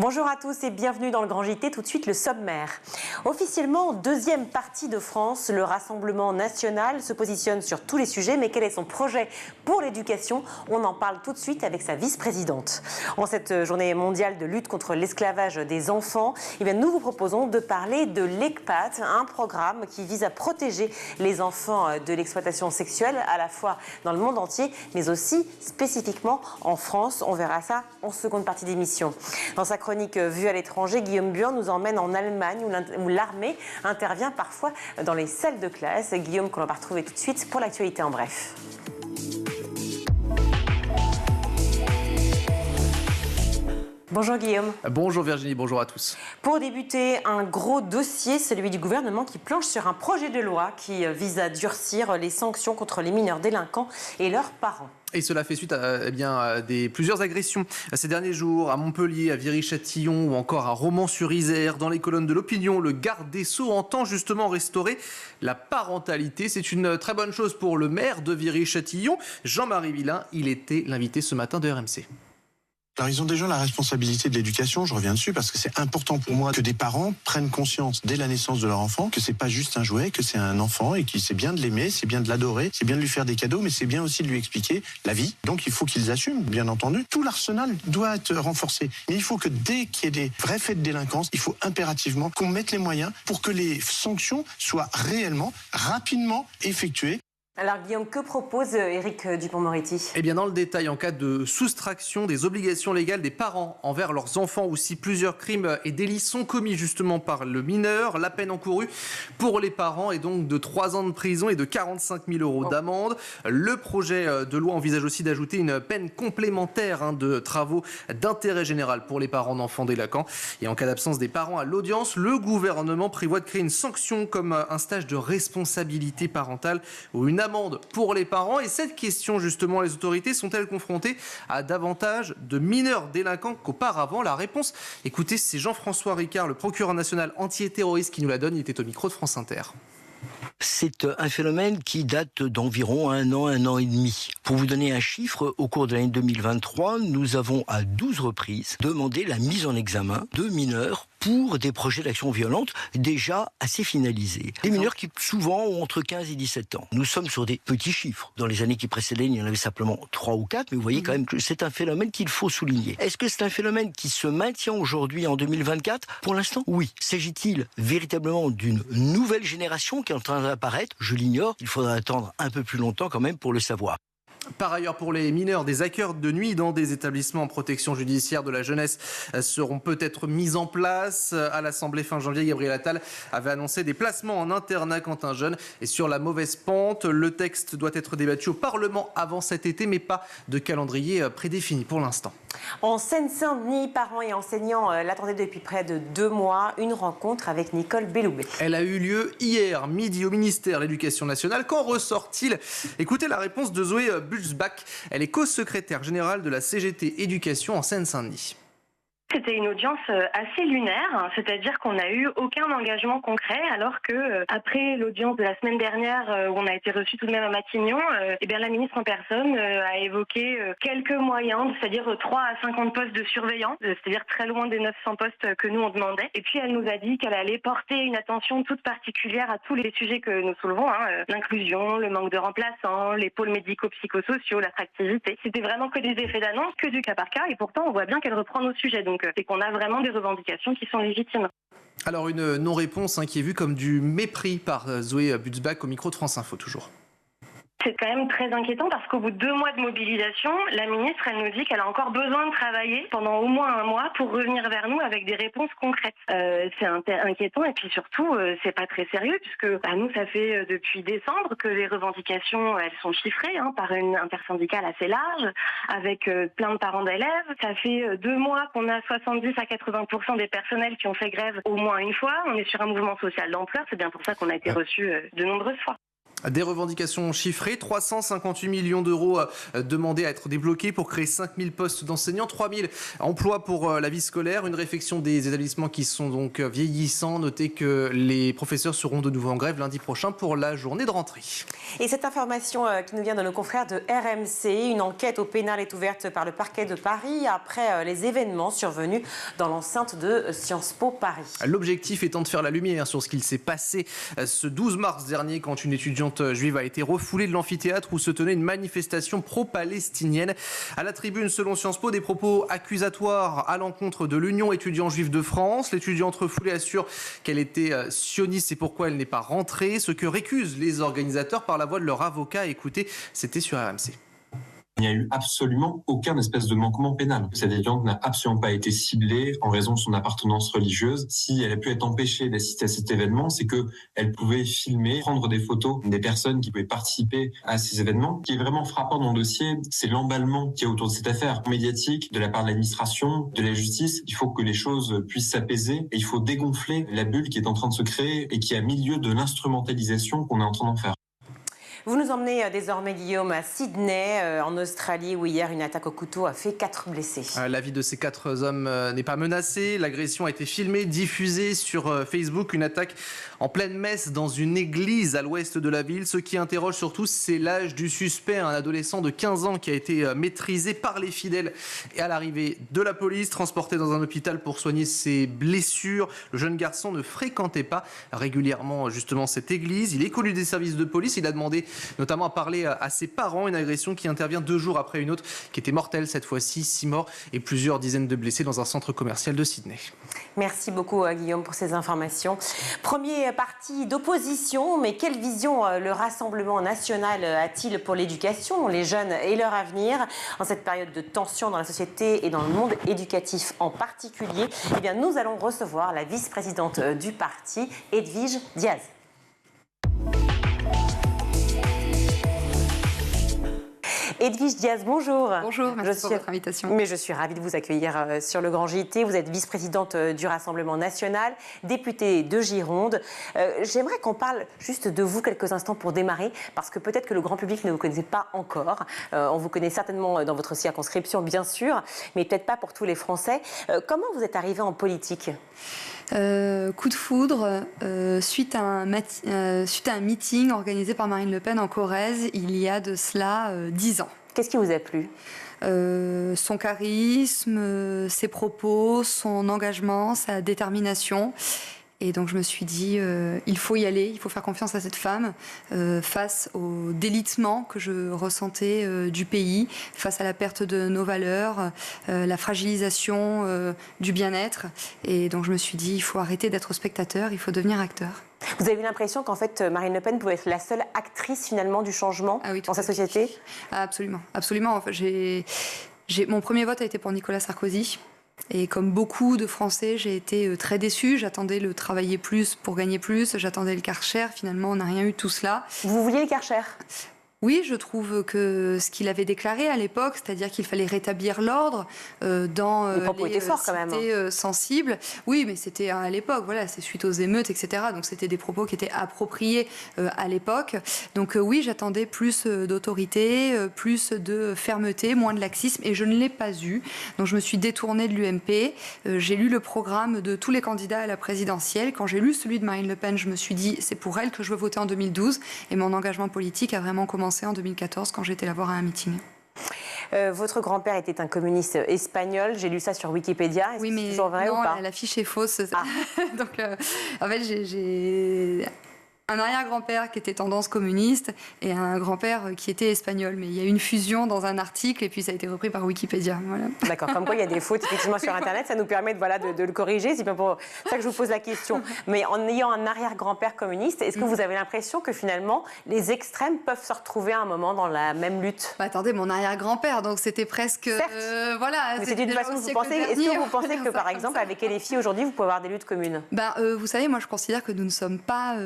Bonjour à tous et bienvenue dans le Grand JT. Tout de suite le sommaire. Officiellement, deuxième partie de France, le Rassemblement national se positionne sur tous les sujets. Mais quel est son projet pour l'éducation? On en parle tout de suite avec sa vice-présidente. En cette journée mondiale de lutte contre l'esclavage des enfants, nous vous proposons de parler de l'ECPAT, un programme qui vise à protéger les enfants de l'exploitation sexuelle, à la fois dans le monde entier, mais aussi spécifiquement en France. On verra ça en seconde partie d'émission. Dans sa chronique Vue à l'étranger, Guillaume Buin nous emmène en Allemagne où l'armée intervient parfois dans les salles de classe. Guillaume, qu'on va retrouver tout de suite pour l'actualité en bref. Bonjour Guillaume. Bonjour Virginie, bonjour à tous. Pour débuter, un gros dossier, celui du gouvernement qui planche sur un projet de loi qui vise à durcir les sanctions contre les mineurs délinquants et leurs parents. Et cela fait suite à plusieurs agressions ces derniers jours à Montpellier, à Viry-Châtillon ou encore à Romans-sur-Isère. Dans les colonnes de l'opinion, le garde des Sceaux entend justement restaurer la parentalité. C'est une très bonne chose pour le maire de Viry-Châtillon, Jean-Marie Villain. Il était l'invité ce matin de RMC. Alors ils ont déjà la responsabilité de l'éducation, je reviens dessus parce que c'est important pour moi que des parents prennent conscience dès la naissance de leur enfant que c'est pas juste un jouet, que c'est un enfant et que c'est bien de l'aimer, c'est bien de l'adorer, c'est bien de lui faire des cadeaux, mais c'est bien aussi de lui expliquer la vie. Donc il faut qu'ils assument, bien entendu. Tout l'arsenal doit être renforcé. Mais il faut que dès qu'il y ait des vrais faits de délinquance, il faut impérativement qu'on mette les moyens pour que les sanctions soient réellement, rapidement effectuées. Alors Guillaume, que propose Éric Dupond-Moretti ? Eh bien dans le détail, en cas de soustraction des obligations légales des parents envers leurs enfants ou si plusieurs crimes et délits sont commis justement par le mineur, la peine encourue pour les parents est donc de 3 ans de prison et de 45 000 € d'amende. Le projet de loi envisage aussi d'ajouter une peine complémentaire de travaux d'intérêt général pour les parents d'enfants délinquants. Et en cas d'absence des parents à l'audience, le gouvernement prévoit de créer une sanction comme un stage de responsabilité parentale ou une amende pour les parents. Et cette question, justement, les autorités sont-elles confrontées à davantage de mineurs délinquants qu'auparavant? La réponse, écoutez, c'est Jean-François Ricard, le procureur national anti-terroriste qui nous la donne. Il était au micro de France Inter. C'est un phénomène qui date d'environ un an et demi. Pour vous donner un chiffre, au cours de l'année 2023, nous avons à 12 reprises demandé la mise en examen de mineurs pour des projets d'action violente déjà assez finalisés. Des mineurs qui souvent ont entre 15 et 17 ans. Nous sommes sur des petits chiffres. Dans les années qui précédaient, il y en avait simplement 3 ou 4, mais vous voyez quand même que c'est un phénomène qu'il faut souligner. Est-ce que c'est un phénomène qui se maintient aujourd'hui en 2024 ? Pour l'instant, oui. S'agit-il véritablement d'une nouvelle génération qui est en train d'apparaître ? Je l'ignore. Il faudra attendre un peu plus longtemps quand même pour le savoir. Par ailleurs, pour les mineurs, des accueils de nuit dans des établissements en protection judiciaire de la jeunesse seront peut-être mis en place. À l'Assemblée fin janvier, Gabriel Attal avait annoncé des placements en internat quand un jeune est sur la mauvaise pente. Le texte doit être débattu au Parlement avant cet été, mais pas de calendrier prédéfini pour l'instant. En Seine-Saint-Denis, parents et enseignants l'attendaient depuis près de 2 mois. Une rencontre avec Nicole Belloubet. Elle a eu lieu hier midi au ministère de l'Éducation nationale. Qu'en ressort-il? Écoutez la réponse de Zoé Butzbach. Elle est co-secrétaire générale de la CGT Éducation en Seine-Saint-Denis. C'était une audience assez lunaire, c'est-à-dire qu'on n'a eu aucun engagement concret, alors que après l'audience de la semaine dernière où on a été reçu tout de même à Matignon, la ministre en personne a évoqué quelques moyens, c'est-à-dire 3 à 50 postes de surveillants, c'est-à-dire très loin des 900 postes que nous on demandait. Et puis elle nous a dit qu'elle allait porter une attention toute particulière à tous les sujets que nous soulevons, l'inclusion, le manque de remplaçants, les pôles médico-psychosociaux, l'attractivité. C'était vraiment que des effets d'annonce, que du cas par cas, et pourtant on voit bien qu'elle reprend nos sujets. Donc c'est qu'on a vraiment des revendications qui sont légitimes. Alors une non-réponse qui est vue comme du mépris par Zoé Butzbach au micro de France Info toujours. C'est quand même très inquiétant parce qu'au bout de 2 mois de mobilisation, la ministre, elle nous dit qu'elle a encore besoin de travailler pendant au moins 1 mois pour revenir vers nous avec des réponses concrètes. C'est inquiétant et puis surtout, c'est pas très sérieux puisque nous, ça fait depuis décembre que les revendications, elles sont chiffrées par une intersyndicale assez large avec plein de parents d'élèves. Ça fait 2 mois qu'on a 70 à 80% des personnels qui ont fait grève au moins une fois. On est sur un mouvement social d'ampleur. C'est bien pour ça qu'on a été reçus de nombreuses fois. Des revendications chiffrées, 358 millions d'euros demandés à être débloqués pour créer 5000 postes d'enseignants, 3000 emplois pour la vie scolaire, une réflexion des établissements qui sont donc vieillissants. Notez que les professeurs seront de nouveau en grève lundi prochain pour la journée de rentrée. Et cette information qui nous vient de nos confrères de RMC, une enquête au pénal est ouverte par le parquet de Paris après les événements survenus dans l'enceinte de Sciences Po Paris. L'objectif étant de faire la lumière sur ce qu'il s'est passé ce 12 mars dernier quand une étudiante juive a été refoulée de l'amphithéâtre où se tenait une manifestation pro-palestinienne. À la tribune, selon Sciences Po, des propos accusatoires à l'encontre de l'Union étudiants juifs de France. L'étudiante refoulée assure qu'elle était sioniste, c'est pourquoi elle n'est pas rentrée. Ce que récusent les organisateurs par la voix de leur avocat. Écoutez, c'était sur RMC. Il n'y a eu absolument aucun espèce de manquement pénal. Cette étudiante n'a absolument pas été ciblée en raison de son appartenance religieuse. Si elle a pu être empêchée d'assister à cet événement, c'est qu'elle pouvait filmer, prendre des photos des personnes qui pouvaient participer à ces événements. Ce qui est vraiment frappant dans le dossier, c'est l'emballement qu'il y a autour de cette affaire médiatique de la part de l'administration, de la justice. Il faut que les choses puissent s'apaiser et il faut dégonfler la bulle qui est en train de se créer et qui a mis lieu de l'instrumentalisation qu'on est en train d'en faire. Vous nous emmenez désormais, Guillaume, à Sydney, en Australie, où hier une attaque au couteau a fait 4 blessés. La vie de ces 4 hommes n'est pas menacée. L'agression a été filmée, diffusée sur Facebook. Une attaque en pleine messe dans une église à l'ouest de la ville. Ce qui interroge surtout, c'est l'âge du suspect, un adolescent de 15 ans qui a été maîtrisé par les fidèles et à l'arrivée de la police, transporté dans un hôpital pour soigner ses blessures. Le jeune garçon ne fréquentait pas régulièrement justement cette église. Il est connu des services de police. Il a demandé notamment à parler à ses parents. Une agression qui intervient 2 jours après une autre qui était mortelle cette fois-ci. 6 morts et plusieurs dizaines de blessés dans un centre commercial de Sydney. Merci beaucoup Guillaume pour ces informations. Premier parti d'opposition, mais quelle vision le Rassemblement national a-t-il pour l'éducation, les jeunes et leur avenir en cette période de tension dans la société et dans le monde éducatif en particulier? Eh bien, nous allons recevoir la vice-présidente du parti, Edwige Diaz. Edwige Diaz, bonjour. Bonjour, merci pour votre invitation. Mais je suis ravie de vous accueillir sur le Grand JT. Vous êtes vice-présidente du Rassemblement national, députée de Gironde. J'aimerais qu'on parle juste de vous quelques instants pour démarrer, parce que peut-être que le grand public ne vous connaissait pas encore. On vous connaît certainement dans votre circonscription, bien sûr, mais peut-être pas pour tous les Français. Comment vous êtes arrivée en politique ? Coup de foudre suite à un meeting organisé par Marine Le Pen en Corrèze il y a de cela 10 ans. Qu'est-ce qui vous a plu ? Son charisme, ses propos, son engagement, sa détermination. Et donc je me suis dit, il faut y aller, il faut faire confiance à cette femme face au délitement que je ressentais du pays, face à la perte de nos valeurs, la fragilisation du bien-être. Et donc je me suis dit, il faut arrêter d'être spectateur, il faut devenir acteur. Vous avez eu l'impression qu'en fait Marine Le Pen pouvait être la seule actrice finalement du changement dans sa société ? Absolument, absolument. Enfin, mon premier vote a été pour Nicolas Sarkozy. Et comme beaucoup de Français, j'ai été très déçue. J'attendais le travailler plus pour gagner plus. J'attendais le Karcher. Finalement, on n'a rien eu de tout cela. Vous vouliez le Karcher ? Oui, je trouve que ce qu'il avait déclaré à l'époque, c'est-à-dire qu'il fallait rétablir l'ordre dans les cités sensibles. Oui, mais c'était à l'époque, voilà, c'est suite aux émeutes, etc. Donc c'était des propos qui étaient appropriés à l'époque. Donc oui, j'attendais plus d'autorité, plus de fermeté, moins de laxisme, et je ne l'ai pas eu. Donc je me suis détournée de l'UMP. J'ai lu le programme de tous les candidats à la présidentielle. Quand j'ai lu celui de Marine Le Pen, je me suis dit, c'est pour elle que je veux voter en 2012. Et mon engagement politique a vraiment commencé en 2014 quand j'étais la voir à un meeting. Votre grand-père était un communiste espagnol, j'ai lu ça sur Wikipédia. Oui, mais c'est toujours vrai non, ou pas ? la fiche est fausse. Donc, en fait, j'ai un arrière-grand-père qui était tendance communiste et un grand-père qui était espagnol. Mais il y a eu une fusion dans un article et puis ça a été repris par Wikipédia. Voilà. D'accord, comme quoi il y a des fautes effectivement sur Internet, ça nous permet de le corriger. C'est bien pour ça que je vous pose la question. Mais en ayant un arrière-grand-père communiste, est-ce que vous avez l'impression que finalement les extrêmes peuvent se retrouver à un moment dans la même lutte ? Attendez, mon arrière-grand-père, donc c'était presque... voilà. Mais c'est d'une façon que vous pensez. Est-ce que vous pensez que par exemple avec LFI aujourd'hui vous pouvez avoir des luttes communes ? Vous savez, moi je considère que nous ne sommes pas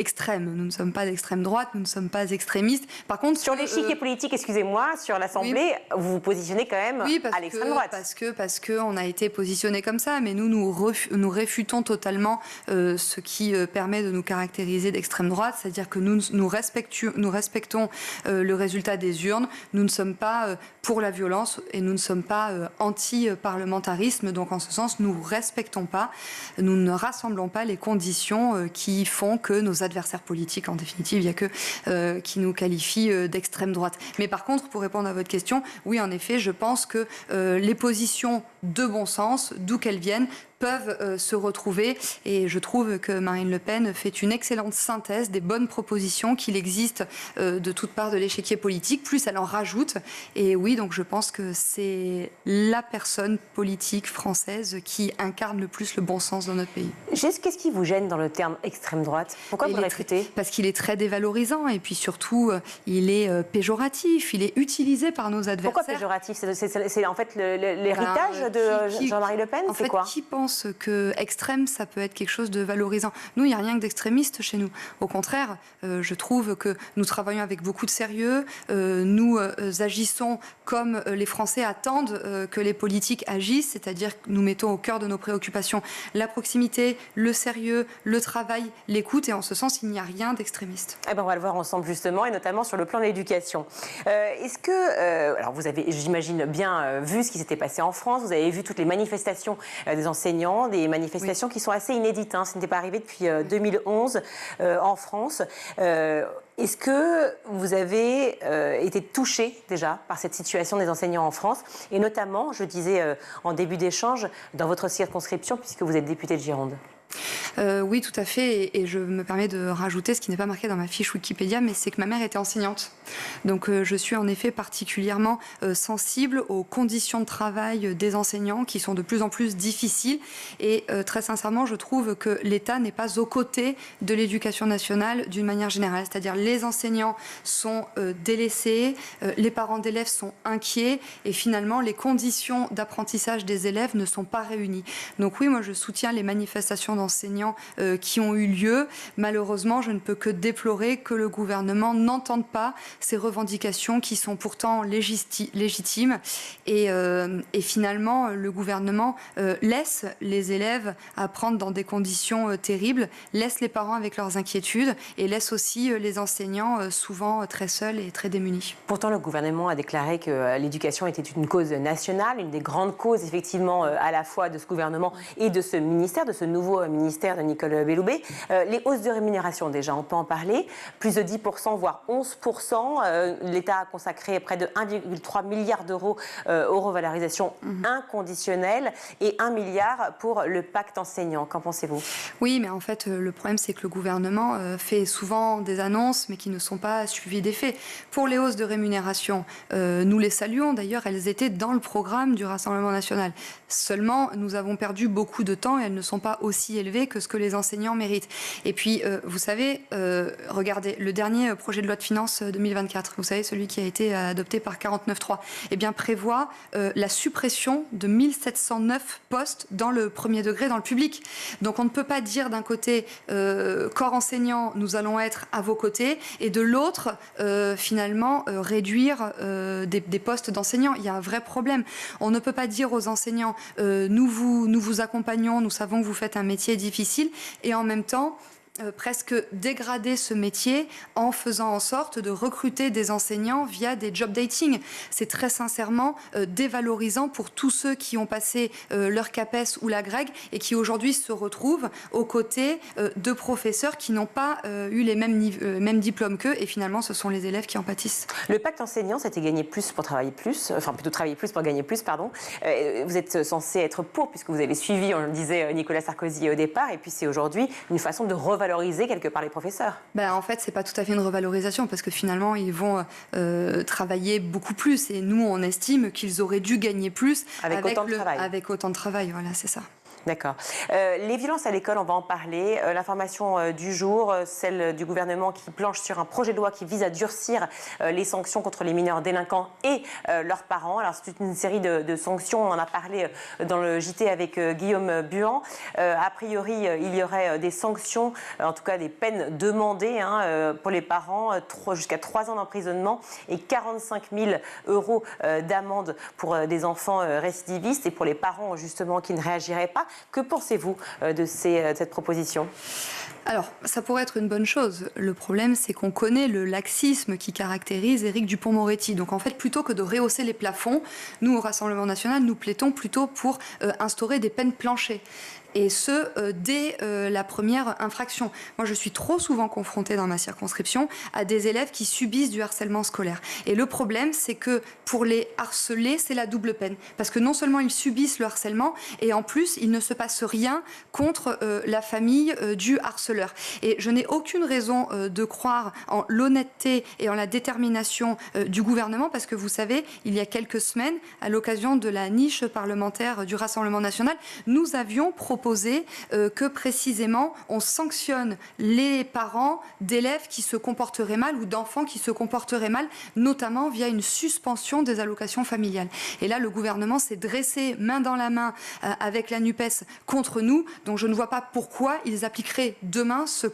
extrêmes. Nous ne sommes pas d'extrême droite, nous ne sommes pas extrémistes. Par contre, sur l'échiquier politique, excusez-moi, sur l'Assemblée, vous vous positionnez quand même à l'extrême droite. Parce qu'on a été positionné comme ça, mais nous réfutons totalement ce qui permet de nous caractériser d'extrême droite, c'est-à-dire que nous respectons le résultat des urnes. Nous ne sommes pas pour la violence et nous ne sommes pas anti-parlementarisme. Donc en ce sens, nous ne respectons pas, nous ne rassemblons pas les conditions qui font que nos adversaires politiques, en définitive, il n'y a que qui nous qualifient d'extrême droite. Mais par contre, pour répondre à votre question, oui, en effet, je pense que les positions de bon sens, d'où qu'elles viennent, peuvent se retrouver, et je trouve que Marine Le Pen fait une excellente synthèse des bonnes propositions qu'il existe de toutes parts de l'échiquier politique, plus elle en rajoute, et oui, donc je pense que c'est la personne politique française qui incarne le plus le bon sens dans notre pays. Qu'est-ce qui vous gêne dans le terme extrême droite? Pourquoi vous le réfutez? Parce qu'il est très dévalorisant, et puis surtout, il est péjoratif, il est utilisé par nos adversaires. Pourquoi péjoratif? C'est en fait l'héritage de Jean-Marie Le Pen? C'est quoi? Qui pense que extrême, ça peut être quelque chose de valorisant? Nous, il n'y a rien que d'extrémiste chez nous. Au contraire, je trouve que nous travaillons avec beaucoup de sérieux, nous agissons comme les Français attendent que les politiques agissent, c'est-à-dire que nous mettons au cœur de nos préoccupations la proximité, le sérieux, le travail, l'écoute, et en ce sens, il n'y a rien d'extrémiste. Eh ben, on va le voir ensemble justement, et notamment sur le plan de l'éducation. Est-ce que, alors vous avez, j'imagine, bien vu ce qui s'était passé en France, vous avez vu toutes les manifestations des enseignants, des manifestations qui sont assez inédites, hein. Ce n'était pas arrivé depuis 2011 en France. Est-ce que vous avez été touché déjà par cette situation des enseignants en France, et notamment, je disais en début d'échange, dans votre circonscription, puisque vous êtes député de Gironde? Oui, tout à fait, et je me permets de rajouter ce qui n'est pas marqué dans ma fiche Wikipédia, mais c'est que ma mère était enseignante. Donc je suis en effet particulièrement sensible aux conditions de travail des enseignants qui sont de plus en plus difficiles, et très sincèrement, je trouve que l'État n'est pas aux côtés de l'éducation nationale d'une manière générale. C'est-à-dire les enseignants sont délaissés, les parents d'élèves sont inquiets, et finalement les conditions d'apprentissage des élèves ne sont pas réunies. Donc oui, moi je soutiens les manifestations d'enseignants qui ont eu lieu. Malheureusement, je ne peux que déplorer que le gouvernement n'entende pas ces revendications qui sont pourtant légitimes, et finalement le gouvernement laisse les élèves apprendre dans des conditions terribles, laisse les parents avec leurs inquiétudes, et laisse aussi les enseignants souvent très seuls et très démunis. Pourtant, le gouvernement a déclaré que l'éducation était une cause nationale, une des grandes causes effectivement à la fois de ce gouvernement et de ce ministère, de ce nouveau ministère de Nicole Belloubet. Les hausses de rémunération, déjà, on peut en parler. Plus de 10%, voire 11%. L'État a consacré près de 1,3 milliard d'euros aux revalorisations inconditionnelles et 1 milliard pour le pacte enseignant. Qu'en pensez-vous? Oui, mais en fait, le problème, c'est que le gouvernement fait souvent des annonces, mais qui ne sont pas suivies des faits. Pour les hausses de rémunération, nous les saluons. D'ailleurs, elles étaient dans le programme du Rassemblement national. Seulement, nous avons perdu beaucoup de temps, et elles ne sont pas aussi élevées que ce que les enseignants méritent. Et puis, vous savez, regardez, le dernier projet de loi de finances 2024, vous savez, celui qui a été adopté par 49.3, eh bien, prévoit la suppression de 1709 postes dans le premier degré, dans le public. Donc, on ne peut pas dire d'un côté, corps enseignant, nous allons être à vos côtés, et de l'autre, finalement, réduire des postes d'enseignants. Il y a un vrai problème. On ne peut pas dire aux enseignants, nous vous accompagnons, nous savons que vous faites un métier difficile, et en même temps presque dégrader ce métier en faisant en sorte de recruter des enseignants via des job dating. C'est très sincèrement dévalorisant pour tous ceux qui ont passé leur CAPES ou la GREG et qui aujourd'hui se retrouvent aux côtés de professeurs qui n'ont pas eu les mêmes diplômes qu'eux, et finalement ce sont les élèves qui en pâtissent. Le pacte enseignant, c'était gagner plus pour travailler plus, enfin plutôt travailler plus pour gagner plus, pardon. Vous êtes censé être pour, puisque vous avez suivi, on le disait, Nicolas Sarkozy au départ, et puis c'est aujourd'hui une façon de revaloriser quelque part les professeurs. En fait, c'est pas tout à fait une revalorisation, parce que finalement, ils vont travailler beaucoup plus, et nous, on estime qu'ils auraient dû gagner plus avec autant de travail. Voilà, c'est ça. D'accord. Les violences à l'école, on va en parler. L'information du jour, celle du gouvernement qui planche sur un projet de loi qui vise à durcir les sanctions contre les mineurs délinquants et leurs parents. Alors c'est toute une série de sanctions, on en a parlé dans le JT avec Guillaume Buan. A priori, il y aurait des sanctions, en tout cas des peines demandées pour les parents, jusqu'à 3 ans d'emprisonnement et 45 000 € d'amende pour des enfants récidivistes et pour les parents justement qui ne réagiraient pas. Que pensez-vous de cette proposition ? Alors, ça pourrait être une bonne chose. Le problème, c'est qu'on connaît le laxisme qui caractérise Éric Dupond-Moretti. Donc, en fait, plutôt que de rehausser les plafonds, nous, au Rassemblement national, nous plaidons plutôt pour instaurer des peines planchées. Et ce, dès la première infraction. Moi, je suis trop souvent confrontée dans ma circonscription à des élèves qui subissent du harcèlement scolaire. Et le problème, c'est que pour les harceler, c'est la double peine. Parce que non seulement ils subissent le harcèlement, et en plus, il ne se passe rien contre la famille du harceleur. Et je n'ai aucune raison de croire en l'honnêteté et en la détermination du gouvernement, parce que vous savez, il y a quelques semaines, à l'occasion de la niche parlementaire du Rassemblement national, nous avions proposé que précisément on sanctionne les parents d'élèves qui se comporteraient mal ou d'enfants qui se comporteraient mal, notamment via une suspension des allocations familiales. Et là, le gouvernement s'est dressé main dans la main avec la NUPES contre nous, donc je ne vois pas pourquoi ils appliqueraient demain ce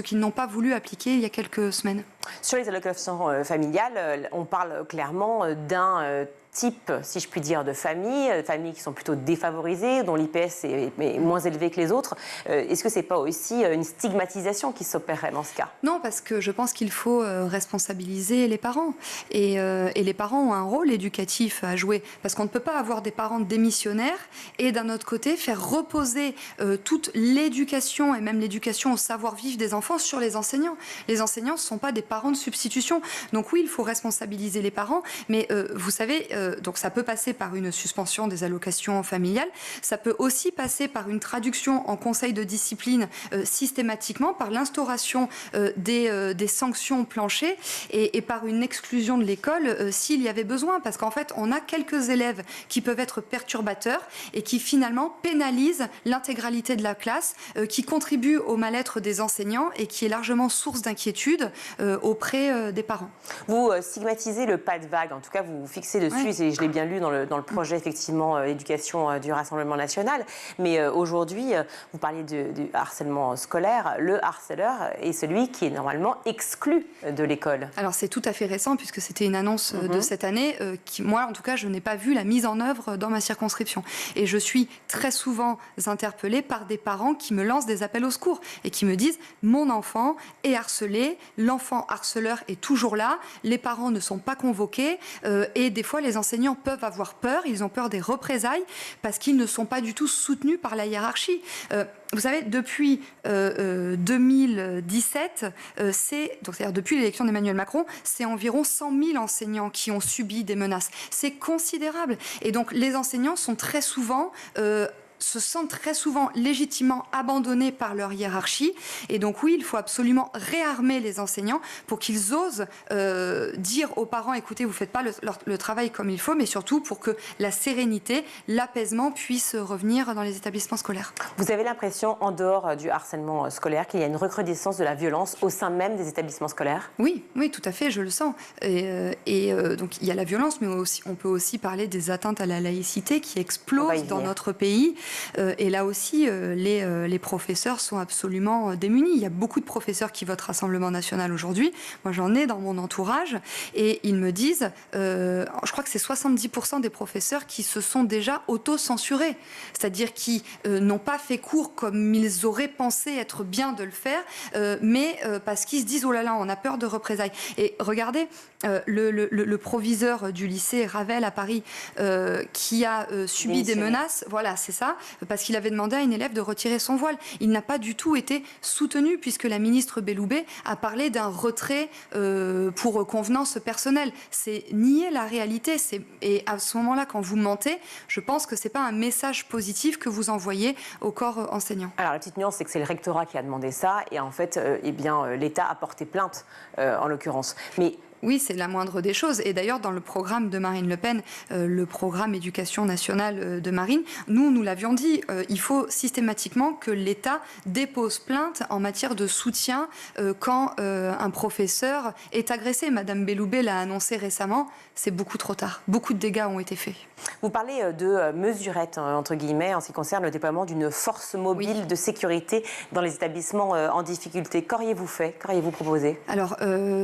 qu'ils n'ont pas voulu appliquer il y a quelques semaines. Sur les allocations familiales, on parle clairement d'un type, si je puis dire, de familles qui sont plutôt défavorisées, dont l'IPS est moins élevé que les autres. Est-ce que ce n'est pas aussi une stigmatisation qui s'opérerait dans ce cas ? Non, parce que je pense qu'il faut responsabiliser les parents. Et les parents ont un rôle éducatif à jouer. Parce qu'on ne peut pas avoir des parents démissionnaires et d'un autre côté faire reposer toute l'éducation et même l'éducation au savoir-vivre des enfants sur les enseignants. Les enseignants, ce ne sont pas des parents de substitution. Donc oui, il faut responsabiliser les parents. Mais vous savez... donc ça peut passer par une suspension des allocations familiales, ça peut aussi passer par une traduction en conseil de discipline systématiquement, par l'instauration des sanctions planchées et par une exclusion de l'école s'il y avait besoin, parce qu'en fait on a quelques élèves qui peuvent être perturbateurs et qui finalement pénalisent l'intégralité de la classe, qui contribuent au mal-être des enseignants et qui est largement source d'inquiétude auprès des parents. Vous stigmatisez le pas de vague, en tout cas vous vous fixez dessus. Oui. Et je l'ai bien lu dans le projet, effectivement, éducation du Rassemblement national. Mais aujourd'hui, vous parliez du harcèlement scolaire. Le harceleur est celui qui est normalement exclu de l'école. Alors, c'est tout à fait récent, puisque c'était une annonce de cette année. Moi, en tout cas, je n'ai pas vu la mise en œuvre dans ma circonscription. Et je suis très souvent interpellée par des parents qui me lancent des appels au secours et qui me disent « Mon enfant est harcelé, l'enfant harceleur est toujours là, les parents ne sont pas convoqués et des fois, les enseignants peuvent avoir peur, ils ont peur des représailles parce qu'ils ne sont pas du tout soutenus par la hiérarchie. Vous savez, depuis 2017, c'est-à-dire depuis l'élection d'Emmanuel Macron, c'est environ 100 000 enseignants qui ont subi des menaces. C'est considérable. Et donc, les enseignants sont très souvent... se sentent très souvent légitimement abandonnés par leur hiérarchie. Et donc oui, il faut absolument réarmer les enseignants pour qu'ils osent dire aux parents, écoutez, vous ne faites pas le travail comme il faut, mais surtout pour que la sérénité, l'apaisement puissent revenir dans les établissements scolaires. Vous avez l'impression, en dehors du harcèlement scolaire, qu'il y a une recrudescence de la violence au sein même des établissements scolaires ? Oui, tout à fait, je le sens. Donc il y a la violence, mais on peut aussi parler des atteintes à la laïcité qui explosent dans notre pays. Et là aussi, les professeurs sont absolument démunis. Il y a beaucoup de professeurs qui votent Rassemblement national aujourd'hui. Moi, j'en ai dans mon entourage. Et ils me disent, je crois que c'est 70% des professeurs qui se sont déjà auto-censurés. C'est-à-dire qui n'ont pas fait cours comme ils auraient pensé être bien de le faire, mais parce qu'ils se disent, oh là là, on a peur de représailles. Et regardez, le proviseur du lycée Ravel à Paris, qui a subi des menaces, voilà, c'est ça, parce qu'il avait demandé à une élève de retirer son voile. Il n'a pas du tout été soutenu, puisque la ministre Belloubet a parlé d'un retrait pour convenance personnelle. C'est nier la réalité. Et à ce moment-là, quand vous mentez, je pense que ce n'est pas un message positif que vous envoyez au corps enseignant. Alors, la petite nuance, c'est que c'est le rectorat qui a demandé ça, et en fait, l'État a porté plainte, en l'occurrence. Mais Oui, c'est la moindre des choses. Et d'ailleurs, dans le programme de Marine Le Pen, le programme éducation nationale de Marine, nous l'avions dit, il faut systématiquement que l'État dépose plainte en matière de soutien quand un professeur est agressé. Madame Belloubet l'a annoncé récemment, c'est beaucoup trop tard. Beaucoup de dégâts ont été faits. Vous parlez de mesurettes, entre guillemets, en ce qui concerne le déploiement d'une force mobile de sécurité dans les établissements en difficulté. Qu'auriez-vous fait? Qu'auriez-vous proposé? Alors,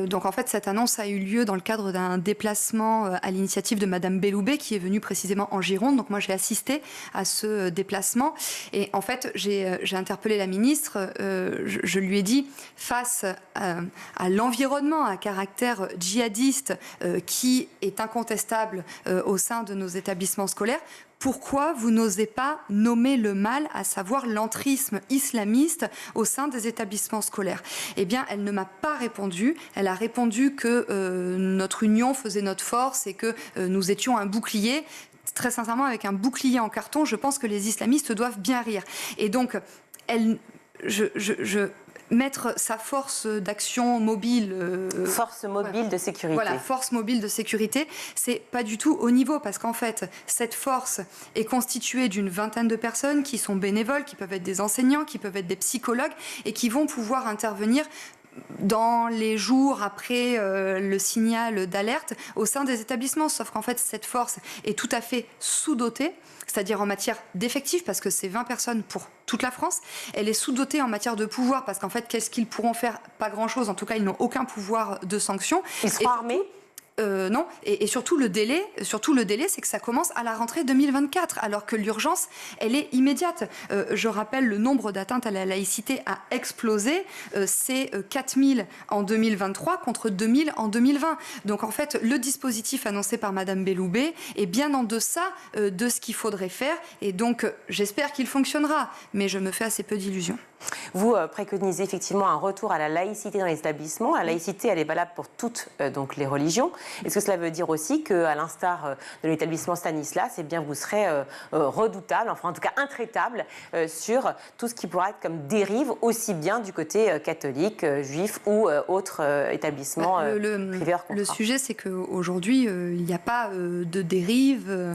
donc en fait, cette annonce a eu lieu dans le cadre d'un déplacement à l'initiative de Madame Belloubet, qui est venue précisément en Gironde. Donc moi, j'ai assisté à ce déplacement. Et en fait, j'ai interpellé la ministre. Je lui ai dit, face à l'environnement à caractère djihadiste qui est incontestable au sein de nos établissements scolaires, pourquoi vous n'osez pas nommer le mal, à savoir l'entrisme islamiste au sein des établissements scolaires? Eh bien, elle ne m'a pas répondu. Elle a répondu que notre union faisait notre force et que nous étions un bouclier. Très sincèrement, avec un bouclier en carton, je pense que les islamistes doivent bien rire. Et donc, mettre sa force d'action mobile... force mobile de sécurité. Voilà, force mobile de sécurité, c'est pas du tout au niveau, parce qu'en fait, cette force est constituée d'une vingtaine de personnes qui sont bénévoles, qui peuvent être des enseignants, qui peuvent être des psychologues, et qui vont pouvoir intervenir dans les jours après le signal d'alerte au sein des établissements. Sauf qu'en fait, cette force est tout à fait sous-dotée, c'est-à-dire en matière d'effectifs, parce que c'est 20 personnes pour toute la France. Elle est sous-dotée en matière de pouvoir, parce qu'en fait, qu'est-ce qu'ils pourront faire? Pas grand-chose. En tout cas, ils n'ont aucun pouvoir de sanction. Ils seront armés? Non, et surtout le délai, c'est que ça commence à la rentrée 2024, alors que l'urgence, elle est immédiate. Je rappelle, le nombre d'atteintes à la laïcité a explosé. C'est 4000 en 2023 contre 2000 en 2020. Donc en fait, le dispositif annoncé par Madame Belloubet est bien en deçà de ce qu'il faudrait faire. Et donc, j'espère qu'il fonctionnera, mais je me fais assez peu d'illusions. Vous préconisez effectivement un retour à la laïcité dans les établissements. La laïcité, elle est valable pour toutes donc les religions. Est-ce que cela veut dire aussi qu'à l'instar de l'établissement Stanislas, eh bien, vous serez redoutable, enfin en tout cas intraitable, sur tout ce qui pourra être comme dérive, aussi bien du côté catholique, juif ou autre établissement privé hors contrat? Le sujet, c'est qu'aujourd'hui, il n'y a pas de dérive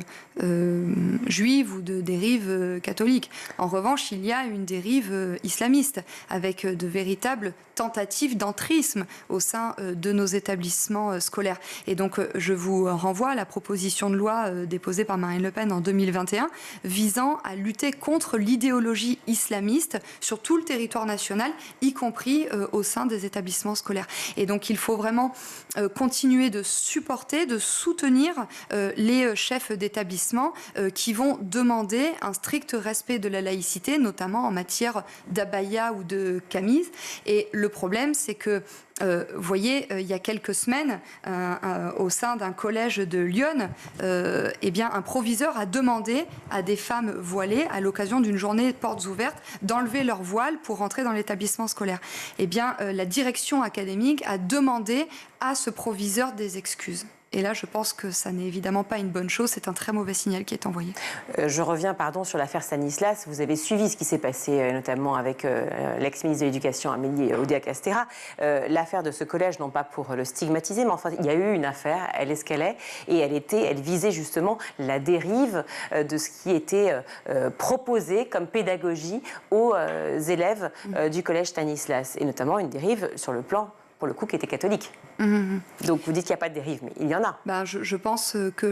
juive ou de dérive catholique. En revanche, il y a une dérive islamiste, avec de véritables tentatives d'entrisme au sein de nos établissements scolaires. Et donc, je vous renvoie à la proposition de loi déposée par Marine Le Pen en 2021, visant à lutter contre l'idéologie islamiste sur tout le territoire national, y compris au sein des établissements scolaires. Et donc, il faut vraiment continuer de supporter, de soutenir les chefs d'établissement qui vont demander un strict respect de la laïcité, notamment en matière d'abaya ou de camise. Et le problème, c'est que, vous voyez, il y a quelques semaines, au sein d'un collège de Lyon, eh bien, un proviseur a demandé à des femmes voilées, à l'occasion d'une journée portes ouvertes, d'enlever leur voile pour rentrer dans l'établissement scolaire. Eh bien, la direction académique a demandé à ce proviseur des excuses. Et là, je pense que ça n'est évidemment pas une bonne chose. C'est un très mauvais signal qui est envoyé. Je reviens, sur l'affaire Stanislas. Vous avez suivi ce qui s'est passé, notamment avec l'ex-ministre de l'Éducation, Amélie Oudéa-Castéra. L'affaire de ce collège, non pas pour le stigmatiser, mais enfin, il y a eu une affaire, elle est ce qu'elle est, et elle visait justement la dérive de ce qui était proposé comme pédagogie aux élèves du collège Stanislas, et notamment une dérive sur le plan, pour le coup, qui était catholique. Donc vous dites qu'il n'y a pas de dérive, mais il y en a. Je pense que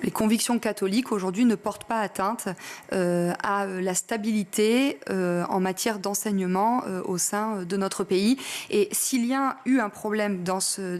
les convictions catholiques aujourd'hui ne portent pas atteinte à la stabilité en matière d'enseignement au sein de notre pays. Et s'il y a eu un problème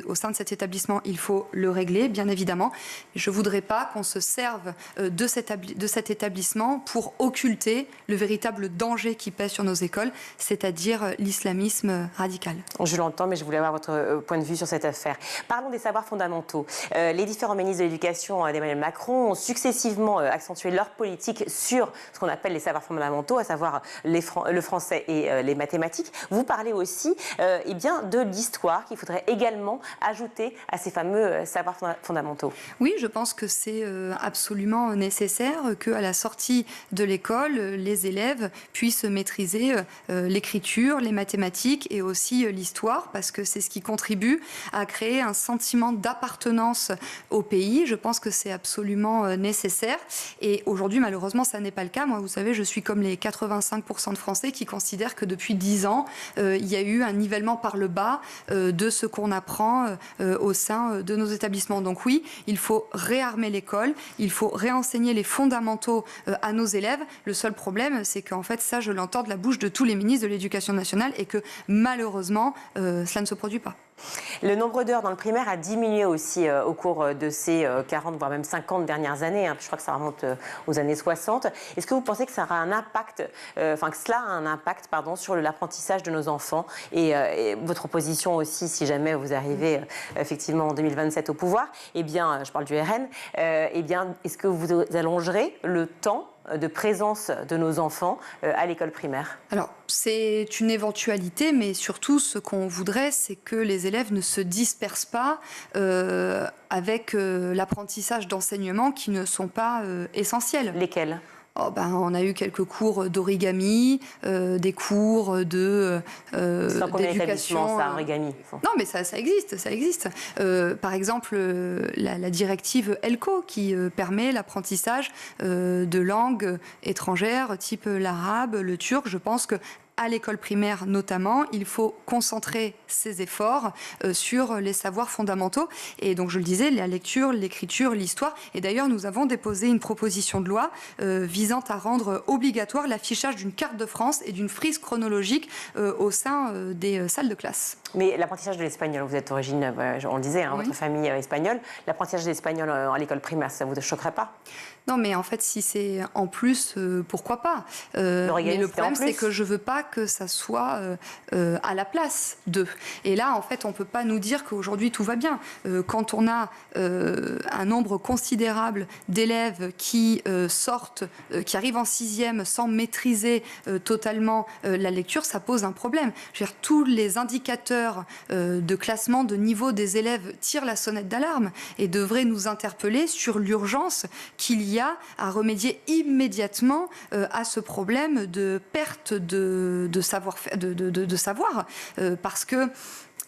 au sein de cet établissement, il faut le régler, bien évidemment. Je ne voudrais pas qu'on se serve de cet établissement pour occulter le véritable danger qui pèse sur nos écoles, c'est-à-dire l'islamisme radical. Je l'entends, mais je voulais avoir votre point de vue sur cette affaire. Parlons des savoirs fondamentaux. Les différents ministres de l'Éducation d'Emmanuel Macron ont successivement accentué leur politique sur ce qu'on appelle les savoirs fondamentaux, à savoir le français et les mathématiques. Vous parlez aussi de l'histoire qu'il faudrait également ajouter à ces fameux savoirs fondamentaux. Oui, je pense que c'est absolument nécessaire qu'à la sortie de l'école, les élèves puissent maîtriser l'écriture, les mathématiques et aussi l'histoire, parce que c'est ce qui contribue contribue à créer un sentiment d'appartenance au pays. Je pense que c'est absolument nécessaire. Et aujourd'hui, malheureusement, ça n'est pas le cas. Moi, vous savez, je suis comme les 85% de Français qui considèrent que depuis 10 ans, il y a eu un nivellement par le bas de ce qu'on apprend au sein de nos établissements. Donc oui, il faut réarmer l'école, il faut réenseigner les fondamentaux à nos élèves. Le seul problème, c'est qu'en fait, ça, je l'entends de la bouche de tous les ministres de l'Éducation nationale et que malheureusement, cela ne se produit pas. Le nombre d'heures dans le primaire a diminué aussi au cours de ces 40, voire même 50 dernières années. Je crois que ça remonte aux années 60. Est-ce que vous pensez que ça aura un impact, que cela a un impact, sur l'apprentissage de nos enfants et votre position aussi, si jamais vous arrivez effectivement en 2027 au pouvoir, je parle du RN, est-ce que vous allongerez le temps de présence de nos enfants à l'école primaire? Alors, c'est une éventualité, mais surtout, ce qu'on voudrait, c'est que les élèves ne se dispersent pas avec l'apprentissage d'enseignements qui ne sont pas essentiels. Lesquels ? On a eu quelques cours d'origami, des cours d'éducation. Ça, origami. Non, mais ça existe. Par exemple, la directive ELCO qui permet l'apprentissage de langues étrangères, type l'arabe, le turc. Je pense que à l'école primaire notamment, il faut concentrer ses efforts sur les savoirs fondamentaux. Et donc, je le disais, la lecture, l'écriture, l'histoire. Et d'ailleurs, nous avons déposé une proposition de loi visant à rendre obligatoire l'affichage d'une carte de France et d'une frise chronologique au sein des salles de classe. Mais l'apprentissage de l'espagnol, vous êtes d'origine, on le disait, oui. Votre famille espagnole. L'apprentissage de l'espagnol à l'école primaire, ça ne vous choquerait pas? Non, mais en fait, si c'est en plus, pourquoi pas mais le problème, c'est que je ne veux pas que ça soit à la place d'eux. Et là, en fait, on ne peut pas nous dire qu'aujourd'hui, tout va bien. Quand on a un nombre considérable d'élèves qui sortent, qui arrivent en 6e sans maîtriser totalement la lecture, ça pose un problème. Je veux dire, tous les indicateurs de classement, de niveau des élèves tirent la sonnette d'alarme et devraient nous interpeller sur l'urgence qu'il y a à remédier immédiatement à ce problème de perte de savoir, parce que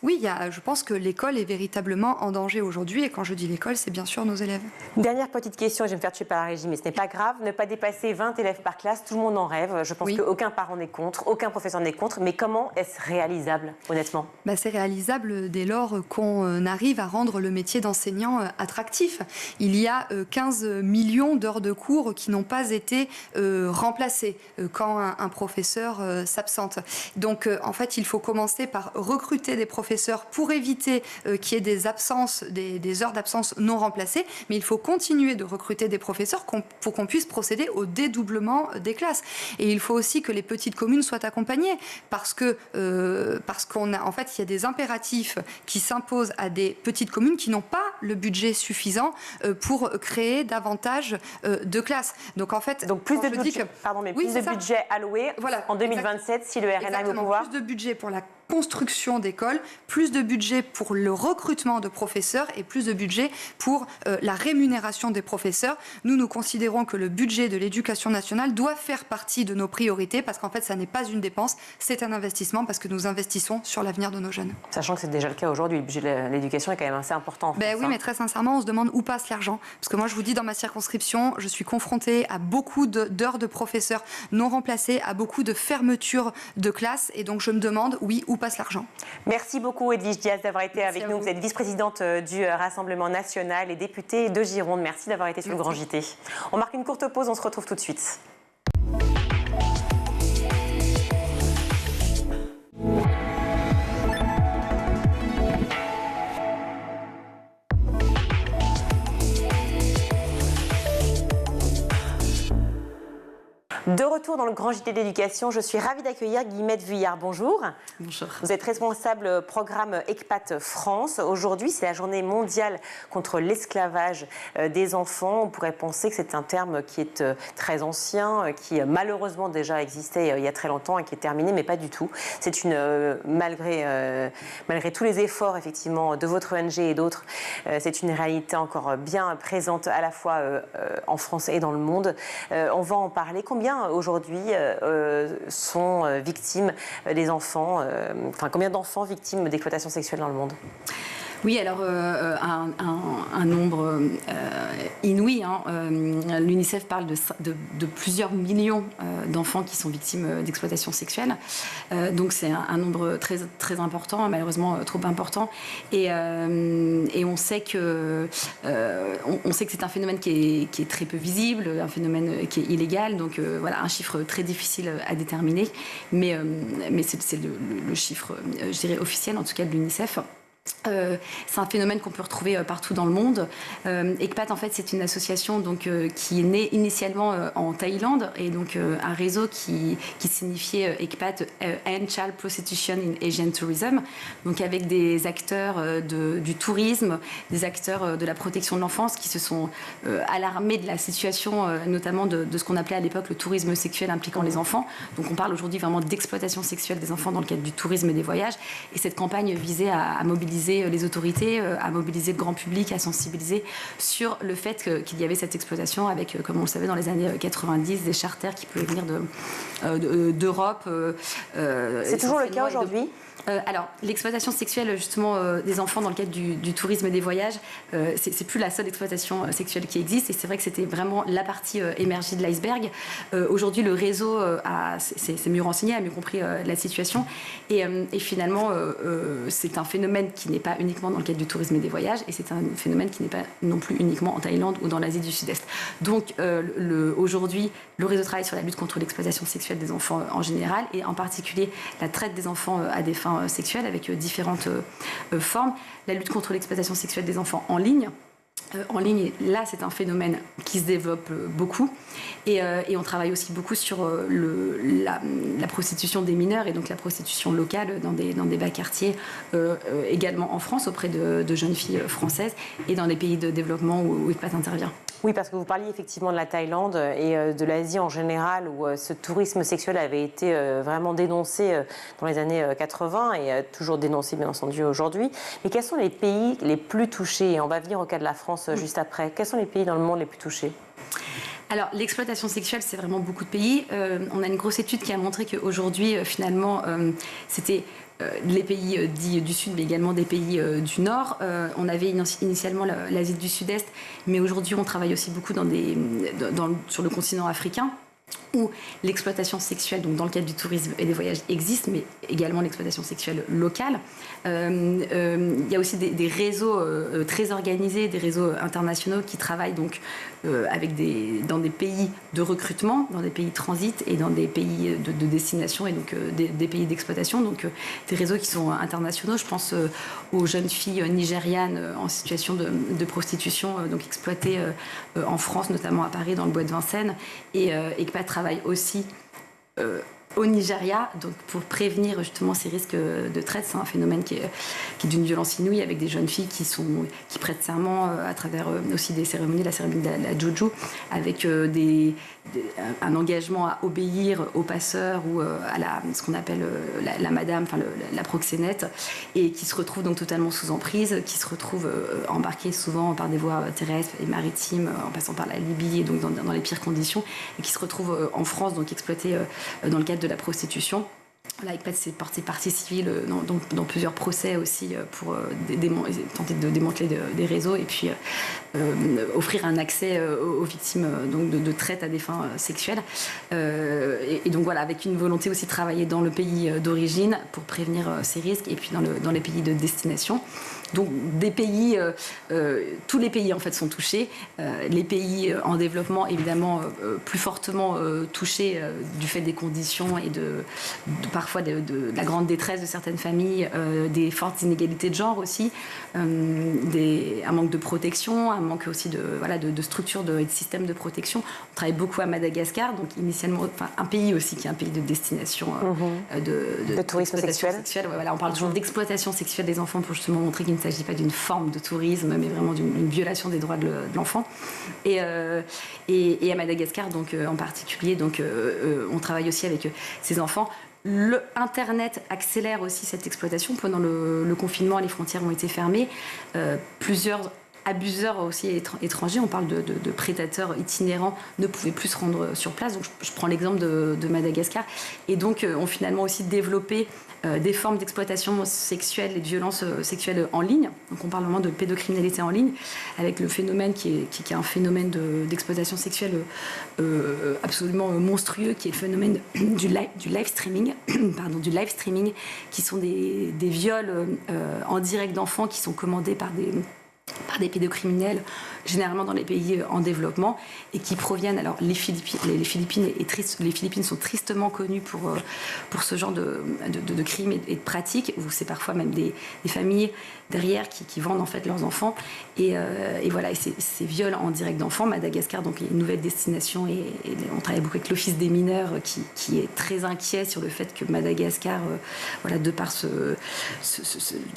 oui, je pense que l'école est véritablement en danger aujourd'hui. Et quand je dis l'école, c'est bien sûr nos élèves. Dernière petite question, je vais me faire tuer par la régie, mais ce n'est pas grave. Ne pas dépasser 20 élèves par classe, tout le monde en rêve. Je pense qu'aucun parent n'est contre, aucun professeur n'est contre. Mais comment est-ce réalisable, honnêtement ? C'est réalisable dès lors qu'on arrive à rendre le métier d'enseignant attractif. Il y a 15 millions d'heures de cours qui n'ont pas été remplacées quand un professeur s'absente. Donc, en fait, il faut commencer par recruter des professeurs pour éviter qu'il y ait des absences, des heures d'absence non remplacées, mais il faut continuer de recruter des professeurs pour qu'on puisse procéder au dédoublement des classes. Et il faut aussi que les petites communes soient accompagnées, parce qu'on a, en fait, il y a des impératifs qui s'imposent à des petites communes qui n'ont pas le budget suffisant pour créer davantage de classes. Donc en fait, plus de budget, budget alloué en 2027 si le RN arrive au pouvoir. Plus de budget pour la construction d'écoles, plus de budget pour le recrutement de professeurs et plus de budget pour la rémunération des professeurs. Nous considérons que le budget de l'éducation nationale doit faire partie de nos priorités parce qu'en fait, ça n'est pas une dépense, c'est un investissement parce que nous investissons sur l'avenir de nos jeunes. Sachant que c'est déjà le cas aujourd'hui, le budget de l'éducation est quand même assez important en France. Oui, mais très sincèrement, on se demande où passe l'argent. Parce que moi, je vous dis, dans ma circonscription, je suis confrontée à beaucoup d'heures de professeurs non remplacés, à beaucoup de fermetures de classes et donc je me demande, où passe l'argent. Merci beaucoup Edwige Diaz d'avoir été avec nous. Vous êtes vice-présidente du Rassemblement national et députée de Gironde. Merci d'avoir été sur le Grand JT. On marque une courte pause, on se retrouve tout de suite. De retour dans le Grand JT d'éducation, je suis ravie d'accueillir Guillemette Vuillard. Bonjour. Bonjour. Vous êtes responsable programme ECPAT France. Aujourd'hui, c'est la journée mondiale contre l'esclavage des enfants. On pourrait penser que c'est un terme qui est très ancien, qui malheureusement déjà existait il y a très longtemps et qui est terminé, mais pas du tout. C'est malgré tous les efforts effectivement de votre ONG et d'autres, c'est une réalité encore bien présente à la fois en France et dans le monde. On va en parler. Combien combien aujourd'hui sont victimes des enfants, combien d'enfants victimes d'exploitation sexuelle dans le monde ? Oui, alors un nombre inouï. L'UNICEF parle de plusieurs millions d'enfants qui sont victimes d'exploitation sexuelle. Donc c'est un nombre très, très important, malheureusement trop important. Et on sait que c'est un phénomène qui est très peu visible, un phénomène qui est illégal. Donc voilà, un chiffre très difficile à déterminer. Mais c'est le chiffre, je dirais, officiel, en tout cas de l'UNICEF. C'est un phénomène qu'on peut retrouver partout dans le monde. ECPAT, en fait, c'est une association qui est née initialement en Thaïlande, et donc un réseau qui signifiait ECPAT, End Child Prostitution in Asian Tourism, donc avec des acteurs du tourisme, des acteurs de la protection de l'enfance qui se sont alarmés de la situation, notamment de ce qu'on appelait à l'époque le tourisme sexuel impliquant les enfants. Donc on parle aujourd'hui vraiment d'exploitation sexuelle des enfants dans le cadre du tourisme et des voyages, et cette campagne visait à mobiliser les autorités, à mobiliser le grand public, à sensibiliser sur le fait qu'il y avait cette exploitation avec, comme on le savait dans les années 90, des charters qui pouvaient venir d'Europe. C'est toujours le cas aujourd'hui ? Alors, l'exploitation sexuelle justement des enfants dans le cadre du tourisme et des voyages, c'est plus la seule exploitation sexuelle qui existe, et c'est vrai que c'était vraiment la partie émergée de l'iceberg. Aujourd'hui, le réseau s'est mieux renseigné, a mieux compris la situation, et finalement, c'est un phénomène qui n'est pas uniquement dans le cadre du tourisme et des voyages, et c'est un phénomène qui n'est pas non plus uniquement en Thaïlande ou dans l'Asie du Sud-Est. Donc, aujourd'hui, le réseau travaille sur la lutte contre l'exploitation sexuelle des enfants en général, et en particulier la traite des enfants à des fins sexuelles avec différentes formes. La lutte contre l'exploitation sexuelle des enfants en ligne. Là, c'est un phénomène qui se développe beaucoup, et on travaille aussi beaucoup sur la prostitution des mineurs, et donc la prostitution locale dans des bas quartiers, également en France auprès de jeunes filles françaises, et dans les pays de développement où ECPAT intervient. Oui, parce que vous parliez effectivement de la Thaïlande et de l'Asie en général, où ce tourisme sexuel avait été vraiment dénoncé dans les années 80 et toujours dénoncé bien entendu aujourd'hui. Mais quels sont les pays les plus touchés ? Et on va venir au cas de la France juste après. Quels sont les pays dans le monde les plus touchés ? Alors, l'exploitation sexuelle, c'est vraiment beaucoup de pays. On a une grosse étude qui a montré qu'aujourd'hui, finalement, c'était les pays dits du Sud, mais également des pays du Nord. On avait initialement l'Asie du Sud-Est, mais aujourd'hui, on travaille aussi beaucoup sur le continent africain, où l'exploitation sexuelle, donc dans le cadre du tourisme et des voyages, existe, mais également l'exploitation sexuelle locale. Il y a aussi des réseaux très organisés, des réseaux internationaux qui travaillent donc dans des pays de recrutement, dans des pays de transit et dans des pays de destination, et donc des pays d'exploitation. Donc des réseaux qui sont internationaux. Je pense aux jeunes filles nigérianes en situation de prostitution, donc exploitées en France, notamment à Paris, dans le bois de Vincennes, et ECPAT travaille aussi au Nigeria, donc pour prévenir justement ces risques de traite. C'est un phénomène qui est d'une violence inouïe, avec des jeunes filles qui prêtent serment à travers aussi des cérémonies, la cérémonie de la Jojo, avec un engagement à obéir aux passeurs ou à ce qu'on appelle la madame, la proxénète, et qui se retrouvent donc totalement sous emprise, qui se retrouvent embarqués souvent par des voies terrestres et maritimes, en passant par la Libye, et donc dans les pires conditions, et qui se retrouvent en France, donc exploités dans le cadre de la prostitution. Là, ECPAT s'est porté partie civile dans plusieurs procès aussi pour tenter de démanteler des réseaux, et puis offrir un accès aux victimes donc de traite à des fins sexuelles. Et donc voilà, avec une volonté aussi de travailler dans le pays d'origine pour prévenir ces risques, et puis dans les pays de destination. Donc des pays, tous les pays en fait sont touchés. Les pays en développement évidemment plus fortement touchés du fait des conditions et parfois de la grande détresse de certaines familles, des fortes inégalités de genre aussi, un manque de protection, un manque aussi de structures et de systèmes de protection. On travaille beaucoup à Madagascar, donc initialement un pays aussi qui est un pays de destination de tourisme sexuel. Voilà, on parle toujours d'exploitation sexuelle des enfants pour justement montrer qu'il ne s'agit pas d'une forme de tourisme, mais vraiment d'une violation des droits de l'enfant. Et à Madagascar, donc en particulier, donc on travaille aussi avec ces enfants. Internet accélère aussi cette exploitation. Pendant le confinement, les frontières ont été fermées. Plusieurs abuseurs aussi étrangers, on parle de prédateurs itinérants, ne pouvaient plus se rendre sur place. Donc je prends l'exemple de Madagascar. Et donc ont finalement aussi développé des formes d'exploitation sexuelle et de violence sexuelle en ligne. Donc on parle vraiment de pédocriminalité en ligne, avec le phénomène qui est un phénomène d'exploitation sexuelle absolument monstrueux, qui est le phénomène du live streaming, qui sont des viols en direct d'enfants qui sont commandés par des pédocriminels, généralement dans les pays en développement, et qui proviennent, alors les Philippines sont tristement connues pour ce genre de crimes et de pratiques, où c'est parfois même des familles derrière qui vendent en fait leurs enfants, et voilà, et ces viols en direct d'enfants. Madagascar, donc, est une nouvelle destination, et on travaille beaucoup avec l'Office des mineurs, qui est très inquiet sur le fait que Madagascar, voilà, de par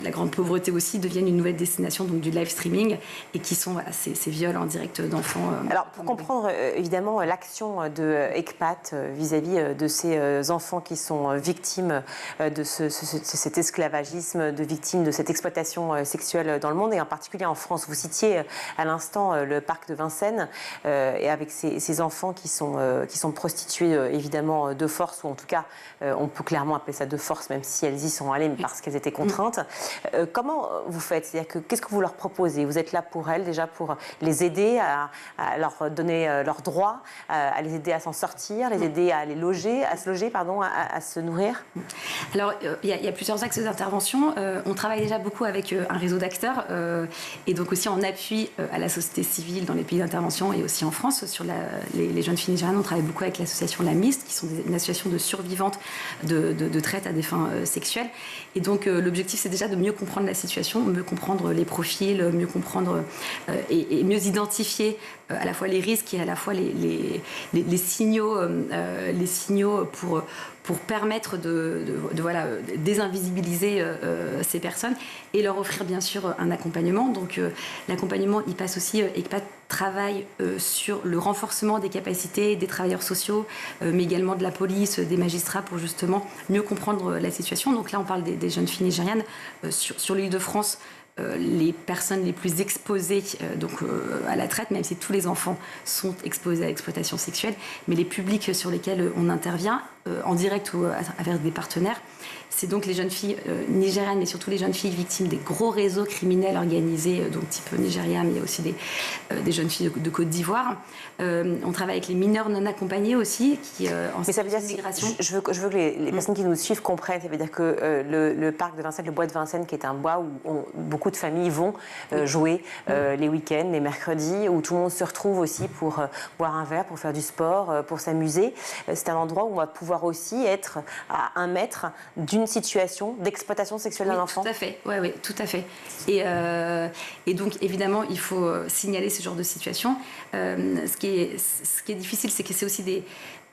la grande pauvreté aussi, devienne une nouvelle destination donc du live streaming, et qui sont ces viols en direct d'enfants. Alors, pour comprendre évidemment l'action de ECPAT vis-à-vis de ces enfants qui sont victimes de cet esclavagisme, de victimes de cette exploitation sexuelle dans le monde, et en particulier en France. Vous citiez à l'instant le parc de Vincennes, et avec ces enfants qui sont prostitués évidemment de force, ou en tout cas on peut clairement appeler ça de force, même si elles y sont allées parce qu'elles étaient contraintes. Comment vous faites? C'est-à-dire qu'est-ce que vous leur proposez? Vous êtes là pour elles, déjà pour les aider à leur donner leurs droits, à les aider à s'en sortir, les aider à se loger, à se nourrir? Alors, il y a plusieurs axes d'intervention. On travaille déjà beaucoup avec un réseau d'acteurs, et donc aussi en appui à la société civile dans les pays d'intervention, et aussi en France sur les jeunes filles nigérianes. On travaille beaucoup avec l'association La Mist, qui sont une association de survivantes de traite à des fins sexuelles. Et donc l'objectif, c'est déjà de mieux comprendre la situation, mieux comprendre les profils, mieux comprendre et mieux identifier à la fois les risques et à la fois les signaux pour permettre de désinvisibiliser ces personnes, et leur offrir bien sûr un accompagnement. Donc l'accompagnement, il passe aussi, ECPAT travaille sur le renforcement des capacités des travailleurs sociaux, mais également de la police, des magistrats, pour justement mieux comprendre la situation. Donc là, on parle des jeunes filles nigérianes. Sur l'Île-de-France, les personnes les plus exposées à la traite, même si tous les enfants sont exposés à l'exploitation sexuelle, mais les publics sur lesquels on intervient, en direct ou avec des partenaires, c'est donc les jeunes filles nigérianes, mais surtout les jeunes filles victimes des gros réseaux criminels organisés, donc type Nigeria, mais il y a aussi des jeunes filles de Côte d'Ivoire. On travaille avec les mineurs non accompagnés aussi, qui en situation d'immigration. Je veux que les personnes qui nous suivent comprennent. Ça veut dire que le parc de Vincennes, le bois de Vincennes, qui est un bois où beaucoup de familles vont jouer les week-ends, les mercredis, où tout le monde se retrouve aussi pour boire un verre, pour faire du sport, pour s'amuser. C'est un endroit où on va pouvoir aussi être à 1 mètre d'une situation d'exploitation sexuelle d'un enfant. Tout à fait, oui, tout à fait. Et donc, évidemment, il faut signaler ce genre de situation. Ce qui est difficile, c'est que c'est aussi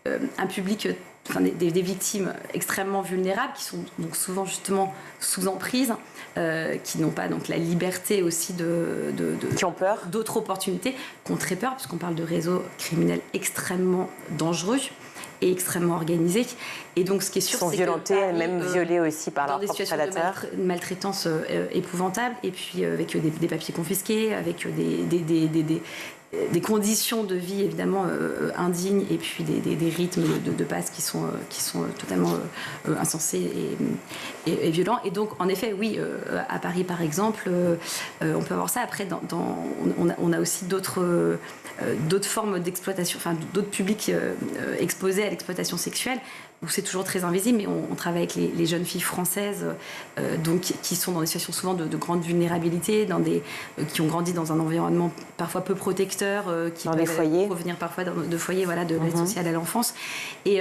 un public, des victimes extrêmement vulnérables, qui sont donc souvent justement sous emprise, qui n'ont pas donc la liberté aussi qui ont peur, d'autres opportunités, qui ont très peur, puisqu'on parle de réseaux criminels extrêmement dangereux et extrêmement organisés. Et donc, ce qui est sûr, c'est violentés, même violées aussi par leurs propres prédateurs. Dans des situations de maltraitance épouvantables, et puis avec des papiers confisqués, avec des conditions de vie évidemment indignes, et puis des rythmes de base qui sont totalement insensés et violents. Et donc, en effet, oui, à Paris par exemple, on peut avoir ça. Après, on a aussi d'autres formes d'exploitation, enfin d'autres publics exposés à l'exploitation sexuelle, où c'est toujours très invisible, mais on travaille avec les jeunes filles françaises, donc qui sont dans des situations souvent de grande vulnérabilité, qui ont grandi dans un environnement parfois peu protecteur, qui dans des foyers, provenir parfois de foyers, voilà, de l'aide sociale à l'enfance, et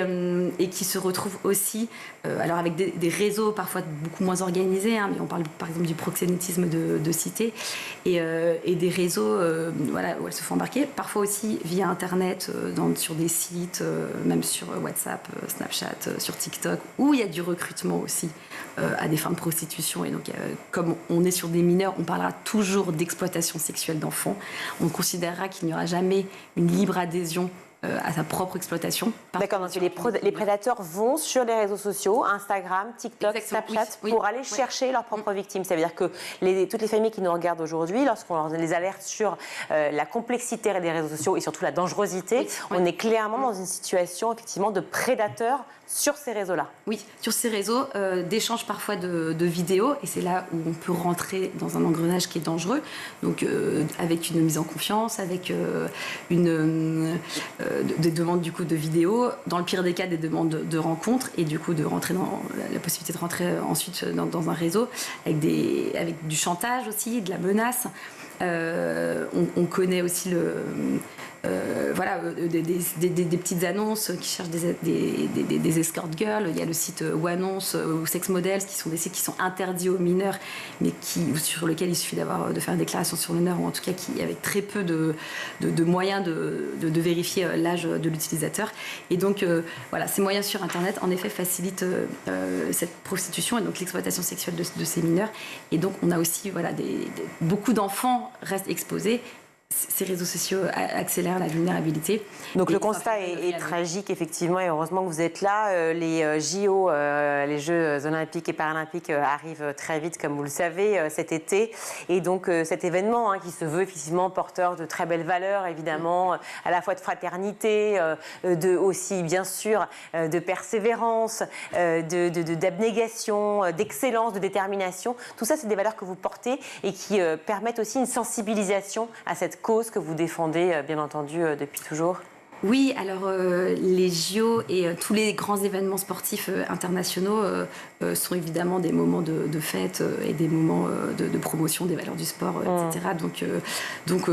qui se retrouvent aussi, alors avec des réseaux parfois beaucoup moins organisés, hein, mais on parle par exemple du proxénétisme de cité, et des réseaux, voilà, où elles se font embarquer, parfois aussi via Internet, sur des sites, même sur WhatsApp, Snapchat, sur TikTok, où il y a du recrutement aussi à des fins de prostitution. Et donc, comme on est sur des mineurs, on parlera toujours d'exploitation sexuelle d'enfants. On considérera qu'il n'y aura jamais une libre adhésion à sa propre exploitation. D'accord, donc les prédateurs vont sur les réseaux sociaux, Instagram, TikTok, Snapchat, pour aller chercher leurs propres victimes. Ça veut dire que toutes les familles qui nous regardent aujourd'hui, lorsqu'on les alerte sur la complexité des réseaux sociaux et surtout la dangerosité, on est clairement dans une situation effectivement de prédateurs sur ces réseaux-là. Oui, sur ces réseaux, d'échanges parfois de vidéos, et c'est là où on peut rentrer dans un engrenage qui est dangereux, donc avec une mise en confiance, avec des demandes du coup de vidéos, dans le pire des cas des demandes de rencontres, et du coup de rentrer dans la possibilité de rentrer ensuite dans un réseau avec du chantage aussi, de la menace. On connaît aussi des petites annonces qui cherchent des escort girls. Il y a le site Wannonce ou Sex Models qui sont des sites qui sont interdits aux mineurs, mais sur lesquels il suffit de faire une déclaration sur l'honneur, ou en tout cas avec très peu de moyens de vérifier l'âge de l'utilisateur. Et donc ces moyens sur Internet en effet facilitent cette prostitution et donc l'exploitation sexuelle de ces mineurs. Et donc on a aussi beaucoup d'enfants restent exposés. Ces réseaux sociaux accélèrent la vulnérabilité. Donc le constat est tragique, effectivement, et heureusement que vous êtes là. Les JO, les Jeux olympiques et paralympiques arrivent très vite, comme vous le savez, cet été. Et donc cet événement qui se veut effectivement porteur de très belles valeurs, évidemment, à la fois de fraternité, aussi, bien sûr, de persévérance, d'abnégation, d'excellence, de détermination. Tout ça, c'est des valeurs que vous portez et qui permettent aussi une sensibilisation à cette cause que vous défendez, bien entendu, depuis toujours. Oui, alors les JO et tous les grands événements sportifs internationaux sont évidemment des moments de fête et des moments de promotion des valeurs du sport, etc. Donc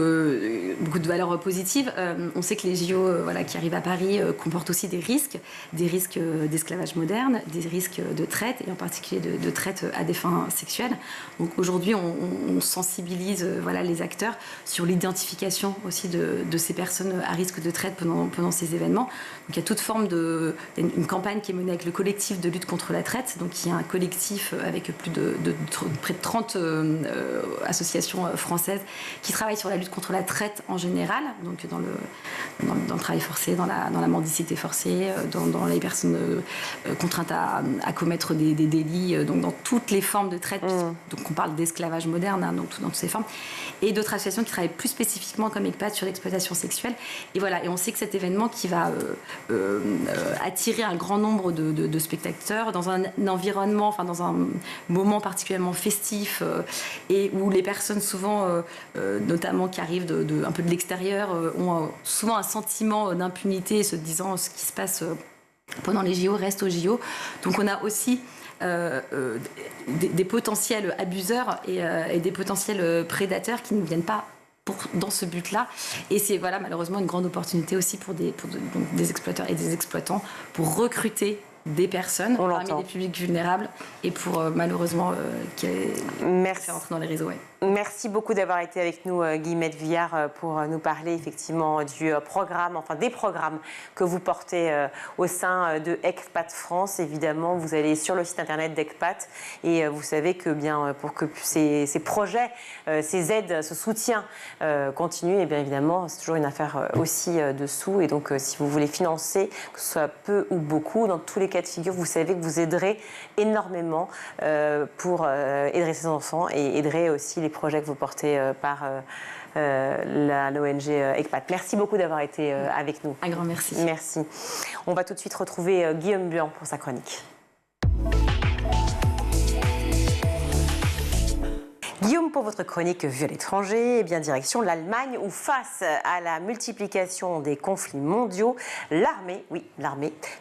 beaucoup de valeurs positives. On sait que les JO qui arrivent à Paris comportent aussi des risques d'esclavage moderne, des risques de traite, et en particulier de traite à des fins sexuelles. Donc aujourd'hui, on sensibilise les acteurs sur l'identification aussi de ces personnes à risque de traite pendant ces événements. Donc il y a toute forme une campagne qui est menée avec le collectif de lutte contre la traite, donc qui est un collectif avec près de 30 associations françaises qui travaillent sur la lutte contre la traite en général, donc dans le travail forcé, dans la mendicité forcée, dans les personnes contraintes à commettre des délits, donc dans toutes les formes de traite, donc on parle d'esclavage moderne, donc dans toutes ces formes, et d'autres associations qui travaillent plus spécifiquement comme ECPAT sur l'exploitation sexuelle. Et on sait que cet événement qui va attirer un grand nombre de spectateurs dans un environnement, dans un moment particulièrement festif, et où les personnes souvent, notamment qui arrivent un peu de l'extérieur, ont souvent un sentiment d'impunité, se disant ce qui se passe pendant les JO reste aux JO. Donc on a aussi des potentiels abuseurs et des potentiels prédateurs qui ne viennent pas dans ce but-là. Et c'est malheureusement une grande opportunité aussi pour des exploiteurs et des exploitants pour recruter des personnes parmi les publics vulnérables et pour malheureusement faire entrer dans les réseaux. Merci beaucoup d'avoir été avec nous, Guillemette Vuillard, pour nous parler effectivement du programme, des programmes que vous portez au sein de ECPAT France. Évidemment, vous allez sur le site internet d'ECPAT et vous savez que pour que ces projets, ces aides, ce soutien continue, et bien évidemment, c'est toujours une affaire aussi de sous. Et donc, si vous voulez financer, que ce soit peu ou beaucoup, dans tous les cas de figure, vous savez que vous aiderez énormément pour aider ces enfants et aiderez aussi les projets que vous portez par l'ONG ECPAT. Merci beaucoup d'avoir été avec nous. Un grand merci. Merci. On va tout de suite retrouver Guillaume Blanc pour sa chronique. Guillaume, pour votre chronique Vue à l'étranger, direction l'Allemagne où face à la multiplication des conflits mondiaux, l'armée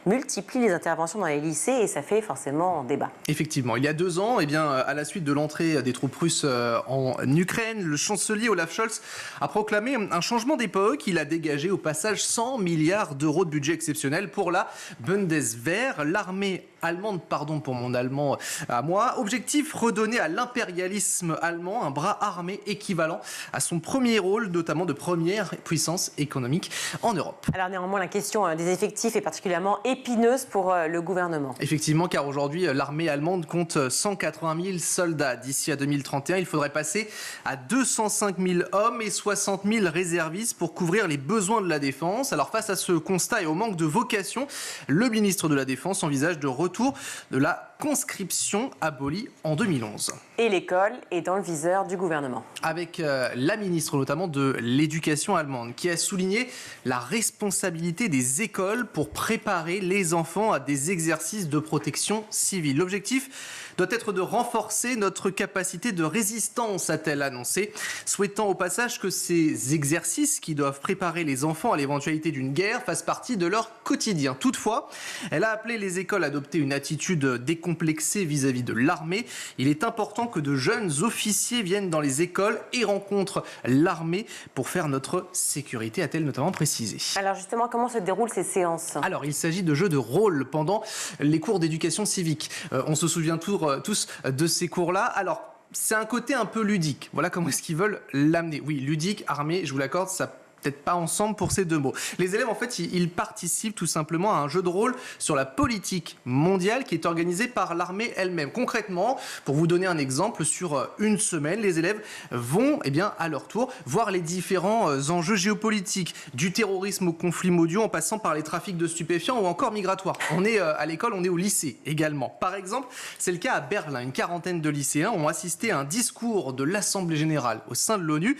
multiplie les interventions dans les lycées et ça fait forcément débat. Effectivement, il y a 2 ans, à la suite de l'entrée des troupes russes en Ukraine, le chancelier Olaf Scholz a proclamé un changement d'époque. Il a dégagé au passage 100 milliards d'euros de budget exceptionnel pour la Bundeswehr, l'armée allemande, pardon pour mon allemand à moi. Objectif, redonner à l'impérialisme allemand un bras armé équivalent à son premier rôle, notamment de première puissance économique en Europe. Alors néanmoins, la question des effectifs est particulièrement épineuse pour le gouvernement. Effectivement, car aujourd'hui, l'armée allemande compte 180 000 soldats. D'ici à 2031, il faudrait passer à 205 000 hommes et 60 000 réservistes pour couvrir les besoins de la défense. Alors face à ce constat et au manque de vocation, le ministre de la Défense envisage de retour de la conscription abolie en 2011. Et l'école est dans le viseur du gouvernement. Avec la ministre notamment de l'Éducation allemande qui a souligné la responsabilité des écoles pour préparer les enfants à des exercices de protection civile. L'objectif doit être de renforcer notre capacité de résistance, a-t-elle annoncé, souhaitant au passage que ces exercices qui doivent préparer les enfants à l'éventualité d'une guerre fassent partie de leur quotidien. Toutefois, elle a appelé les écoles à adopter une attitude décomplexée vis-à-vis de l'armée. Il est important que de jeunes officiers viennent dans les écoles et rencontrent l'armée pour faire notre sécurité, a-t-elle notamment précisé. Alors justement, comment se déroulent ces séances ? Alors, il s'agit de jeux de rôle pendant les cours d'éducation civique. On se souvient tous de ces cours-là. Alors, c'est un côté un peu ludique. Voilà comment est-ce qu'ils veulent l'amener. Oui, ludique, armé, je vous l'accorde, ça peut-être pas ensemble pour ces deux mots. Les élèves, en fait, ils participent tout simplement à un jeu de rôle sur la politique mondiale qui est organisé par l'armée elle-même. Concrètement, pour vous donner un exemple, sur une semaine, les élèves vont, à leur tour, voir les différents enjeux géopolitiques, du terrorisme aux conflits mondiaux, en passant par les trafics de stupéfiants ou encore migratoires. On est à l'école, on est au lycée également. Par exemple, c'est le cas à Berlin. Une quarantaine de lycéens ont assisté à un discours de l'Assemblée générale au sein de l'ONU,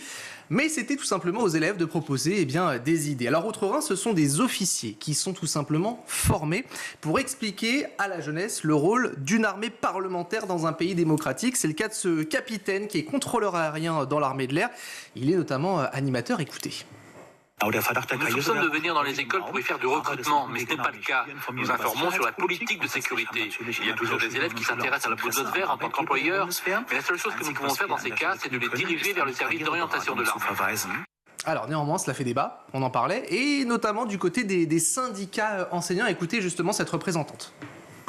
mais c'était tout simplement aux élèves de proposer des idées. Alors outre-Rhin, ce sont des officiers qui sont tout simplement formés pour expliquer à la jeunesse le rôle d'une armée parlementaire dans un pays démocratique. C'est le cas de ce capitaine qui est contrôleur aérien dans l'armée de l'air. Il est notamment animateur. Écoutez. On nous soupçonne de venir dans les écoles pour y faire du recrutement, mais ce n'est pas le cas. Nous informons sur la politique de sécurité. Il y a toujours des élèves qui s'intéressent à la blosphère en tant qu'employeurs, mais la seule chose que nous pouvons faire dans ces cas, c'est de les diriger vers le service d'orientation de l'armée. Alors néanmoins, cela fait débat, on en parlait, et notamment du côté des syndicats enseignants. Écoutez justement cette représentante.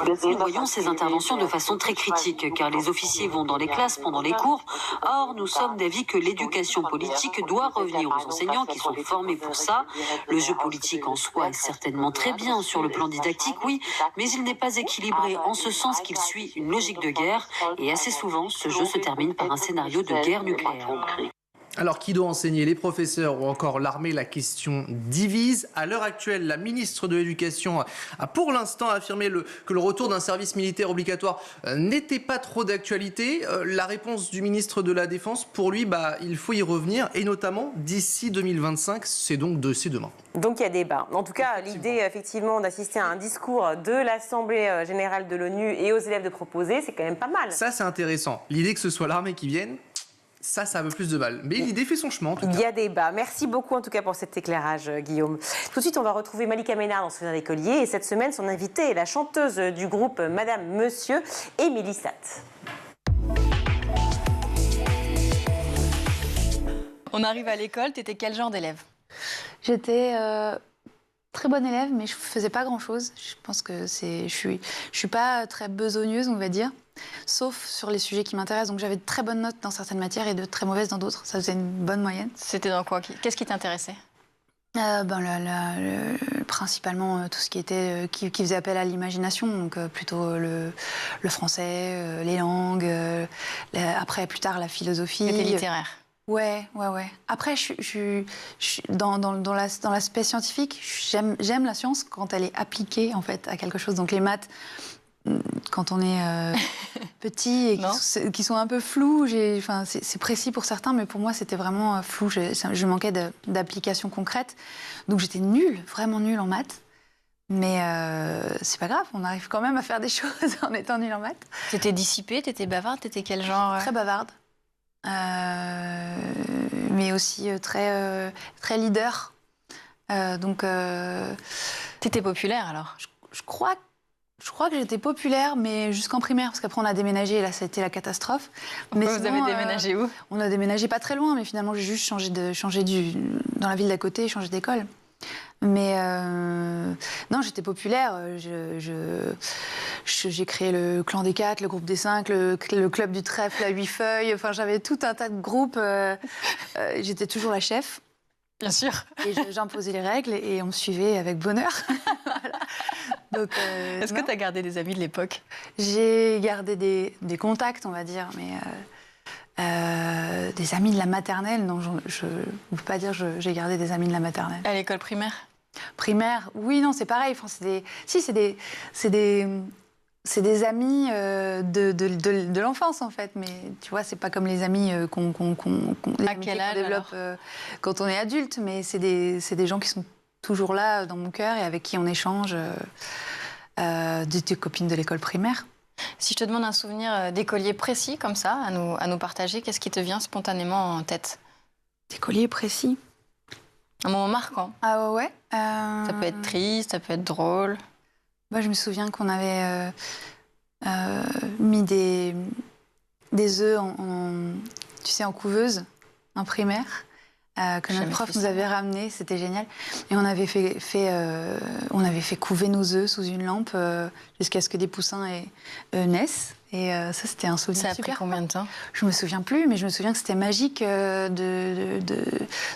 Nous voyons ces interventions de façon très critique, car les officiers vont dans les classes pendant les cours. Or, nous sommes d'avis que l'éducation politique doit revenir aux enseignants qui sont formés pour ça. Le jeu politique en soi est certainement très bien sur le plan didactique, oui, mais il n'est pas équilibré en ce sens qu'il suit une logique de guerre, et assez souvent, ce jeu se termine par un scénario de guerre nucléaire. Alors, qui doit enseigner, les professeurs ou encore l'armée? La question divise. À l'heure actuelle, la ministre de l'Éducation a pour l'instant affirmé que le retour d'un service militaire obligatoire n'était pas trop d'actualité. La réponse du ministre de la Défense, pour lui, il faut y revenir, et notamment d'ici 2025, c'est donc demain. Donc il y a débat. En tout cas, l'idée effectivement d'assister à un discours de l'Assemblée générale de l'ONU et aux élèves de proposer, c'est quand même pas mal. Ça, c'est intéressant. L'idée que ce soit l'armée qui vienne, ça a un peu plus de mal. Mais l'idée fait son chemin, en tout cas. Il y a débat. Merci beaucoup, en tout cas, pour cet éclairage, Guillaume. Tout de suite, on va retrouver Malika Ménard dans Souvenirs d'écolier. Et cette semaine, son invitée est la chanteuse du groupe Madame Monsieur, Émilie Satt. On arrive à l'école, t'étais quel genre d'élève? J'étais très bonne élève, mais je faisais pas grand-chose. Je pense que je suis pas très besogneuse, on va dire, sauf sur les sujets qui m'intéressent. Donc j'avais de très bonnes notes dans certaines matières et de très mauvaises dans d'autres. Ça faisait une bonne moyenne. C'était dans quoi? Qu'est-ce qui t'intéressait? Principalement tout ce qui faisait appel à l'imagination, donc plutôt le français, les langues, après plus tard la philosophie. C'était littéraire. Ouais. Après, dans l'aspect scientifique, j'aime la science quand elle est appliquée en fait à quelque chose. Donc les maths, quand on est petit et qui sont un peu flous, c'est précis pour certains, mais pour moi c'était vraiment flou. Je manquais d'application concrète, donc j'étais nulle, vraiment nulle en maths. Mais c'est pas grave, on arrive quand même à faire des choses en étant nulle en maths. T'étais dissipée, t'étais bavarde, t'étais quel genre? Très bavarde. Mais aussi très leader. T'étais populaire alors? Je crois que j'étais populaire, mais jusqu'en primaire, parce qu'après on a déménagé et là ça a été la catastrophe. Vous avez déménagé où? On a déménagé pas très loin, mais finalement j'ai juste changé dans la ville d'à côté, changé d'école. Mais non, j'étais populaire. J'ai créé le clan des 4, le groupe des 5, le club du trèfle à 8 feuilles. Enfin, j'avais tout un tas de groupes. J'étais toujours la chef. Bien sûr. Et j'imposais les règles et on me suivait avec bonheur. Donc, est-ce que tu as gardé des amis de l'époque? J'ai gardé des contacts, on va dire, mais des amis de la maternelle, non, je ne peux pas dire que j'ai gardé des amis de la maternelle. À l'école primaire? Primaire, oui, non, c'est pareil. Enfin, c'est des amis de l'enfance, en fait. Mais tu vois, c'est pas comme les amis qu'on développe quand on est adulte. Mais c'est des gens qui sont toujours là dans mon cœur et avec qui on échange des copines de l'école primaire. Si je te demande un souvenir d'écolier précis, comme ça, à nous partager, qu'est-ce qui te vient spontanément en tête? D'écolier précis? Un moment marquant. Ah ouais. Ça peut être triste, ça peut être drôle. Moi, je me souviens qu'on avait mis des œufs en couveuse, en primaire, que notre prof nous avait ramené. C'était génial. Et on avait fait couver nos œufs sous une lampe jusqu'à ce que des poussins naissent. Et ça, c'était un souvenir super. Ça a pris combien de temps? Je me souviens plus, mais je me souviens que c'était magique de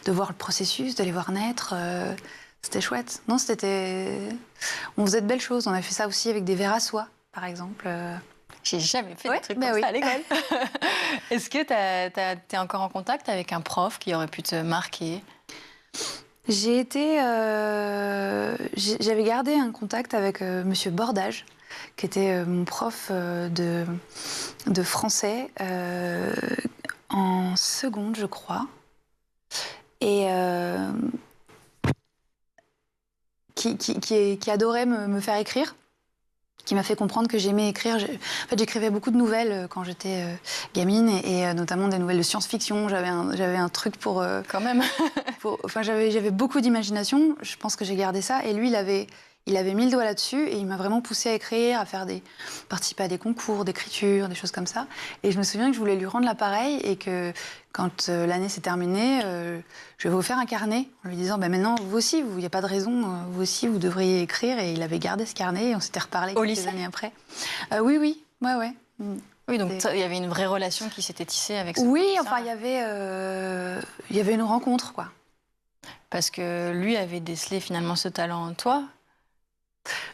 voir le processus, de les voir naître. C'était chouette. Non, on faisait de belles choses. On a fait ça aussi avec des verres à soie, par exemple. J'ai jamais fait des trucs comme ça à l'école. Est-ce que tu es encore en contact avec un prof qui aurait pu te marquer? J'avais gardé un contact avec Monsieur Bordage, qui était mon prof de français en seconde, je crois. Et qui adorait me faire écrire, qui m'a fait comprendre que j'aimais écrire. En fait, j'écrivais beaucoup de nouvelles quand j'étais gamine, et notamment des nouvelles de science-fiction. J'avais un truc pour... Quand même. J'avais beaucoup d'imagination. Je pense que j'ai gardé ça. Et lui, il avait mis le doigt là-dessus, et il m'a vraiment poussée à écrire, à participer à des concours d'écriture, des choses comme ça. Et je me souviens que je voulais lui rendre l'appareil, et que quand l'année s'est terminée, je vais vous faire un carnet en lui disant maintenant, vous aussi, il n'y a pas de raison, vous aussi, vous devriez écrire. Et il avait gardé ce carnet, et on s'était reparlé quelques années après. Oui. Oui, donc il y avait une vraie relation qui s'était tissée avec ce Oui, enfin, il y avait une rencontre, quoi. Parce que lui avait décelé finalement ce talent en toi.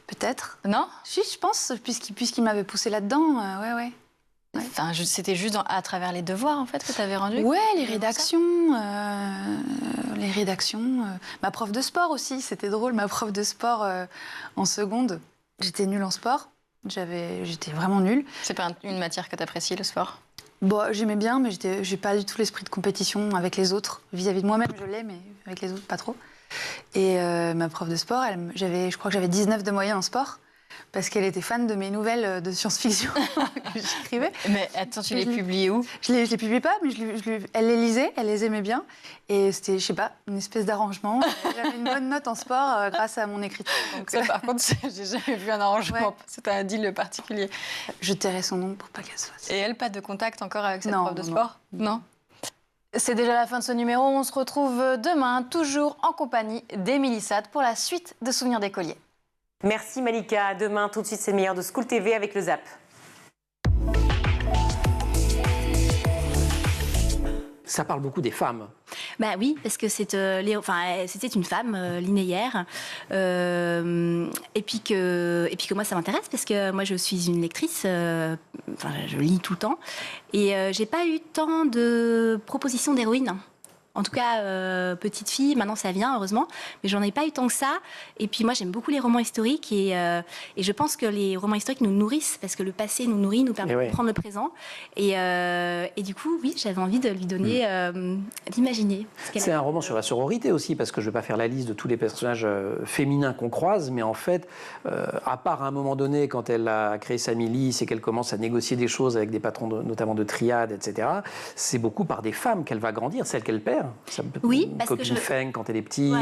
Peut-être. Non? Si, je pense, puisqu'il m'avait poussé là-dedans, ouais. Enfin, c'était juste à travers les devoirs, en fait, que tu avais rendu? Ouais, les rédactions. Ma prof de sport aussi, c'était drôle. Ma prof de sport en seconde, j'étais nulle en sport. J'étais vraiment nulle. C'est pas une matière que tu apprécies, le sport? Bon, j'aimais bien, mais j'ai pas du tout l'esprit de compétition avec les autres. Vis-à-vis de moi-même, je l'ai, mais avec les autres, pas trop. Et ma prof de sport, je crois que j'avais 19 de moyenne en sport, parce qu'elle était fan de mes nouvelles de science-fiction que j'écrivais. Mais attends, tu les publiais où? Je les publiais pas, mais elle les lisait, elle les aimait bien. Et c'était, je sais pas, une espèce d'arrangement. J'avais une bonne note en sport grâce à mon écriture. Donc, ça, par contre, j'ai jamais vu un arrangement. C'est un deal particulier. Je tairai son nom pour pas qu'elle se fasse. Et elle, pas de contact encore avec cette prof de sport? Non. C'est déjà la fin de ce numéro. On se retrouve demain, toujours en compagnie d'Émilie Saad pour la suite de Souvenirs d'écoliers. Merci Malika. Demain, tout de suite, c'est le meilleur de School TV avec le Zap. Ça parle beaucoup des femmes. Bah oui, parce que c'était une femme linéaire, et puis que moi ça m'intéresse parce que moi je suis une lectrice, je lis tout le temps, et j'ai pas eu tant de propositions d'héroïnes. En tout cas, petite fille, maintenant ça vient, heureusement, mais j'en ai pas eu tant que ça. Et puis moi, j'aime beaucoup les romans historiques, et je pense que les romans historiques nous nourrissent, parce que le passé nous nourrit, nous permet de prendre le présent. Et du coup, oui, j'avais envie de lui donner, d'imaginer. C'est un roman sur la sororité aussi, parce que je ne vais pas faire la liste de tous les personnages féminins qu'on croise, mais en fait, à part à un moment donné, quand elle a créé sa milice et qu'elle commence à négocier des choses avec des patrons, notamment de triades, etc., c'est beaucoup par des femmes qu'elle va grandir, celles qu'elle perd. Oui, parce copine Feng quand elle est petite,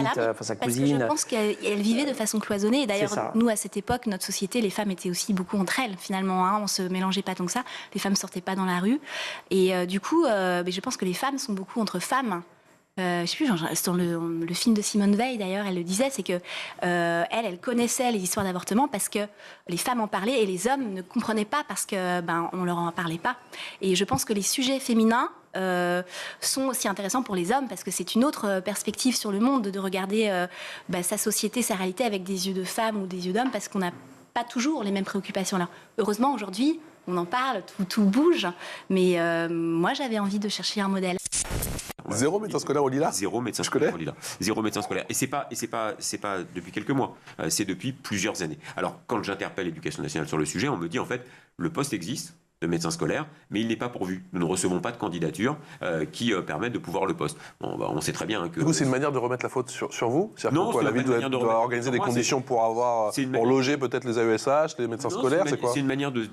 sa cousine. Que je pense qu'elle vivait de façon cloisonnée. Et d'ailleurs, nous, à cette époque, notre société, les femmes étaient aussi beaucoup entre elles, finalement. Hein, on se mélangeait pas tant que ça. Les femmes sortaient pas dans la rue. Et du coup, je pense que les femmes sont beaucoup entre femmes. je sais plus, dans le film de Simone Veil d'ailleurs, elle le disait, c'est que elle connaissait les histoires d'avortement parce que les femmes en parlaient et les hommes ne comprenaient pas parce que on leur en parlait pas. Et je pense que les sujets féminins sont aussi intéressants pour les hommes parce que c'est une autre perspective sur le monde de regarder sa société, sa réalité avec des yeux de femme ou des yeux d'homme parce qu'on n'a pas toujours les mêmes préoccupations là. Heureusement aujourd'hui, on en parle, tout bouge, mais moi j'avais envie de chercher un modèle. Zéro médecin scolaire au Lila ? Zéro médecin scolaire au Lila. Zéro médecin scolaire. Et c'est pas depuis quelques mois. C'est depuis plusieurs années. Alors, quand j'interpelle l'Éducation nationale sur le sujet, on me dit en fait, le poste existe de médecin scolaire, mais il n'est pas pourvu. Nous ne recevons pas de candidature qui permettent de pouvoir le poste. Bon, on sait très bien que... Du coup, c'est une manière de remettre la faute sur vous ? C'est-à-dire que la ville doit organiser des conditions pour loger peut-être les AESH, les médecins scolaires, c'est quoi ? C'est une manière de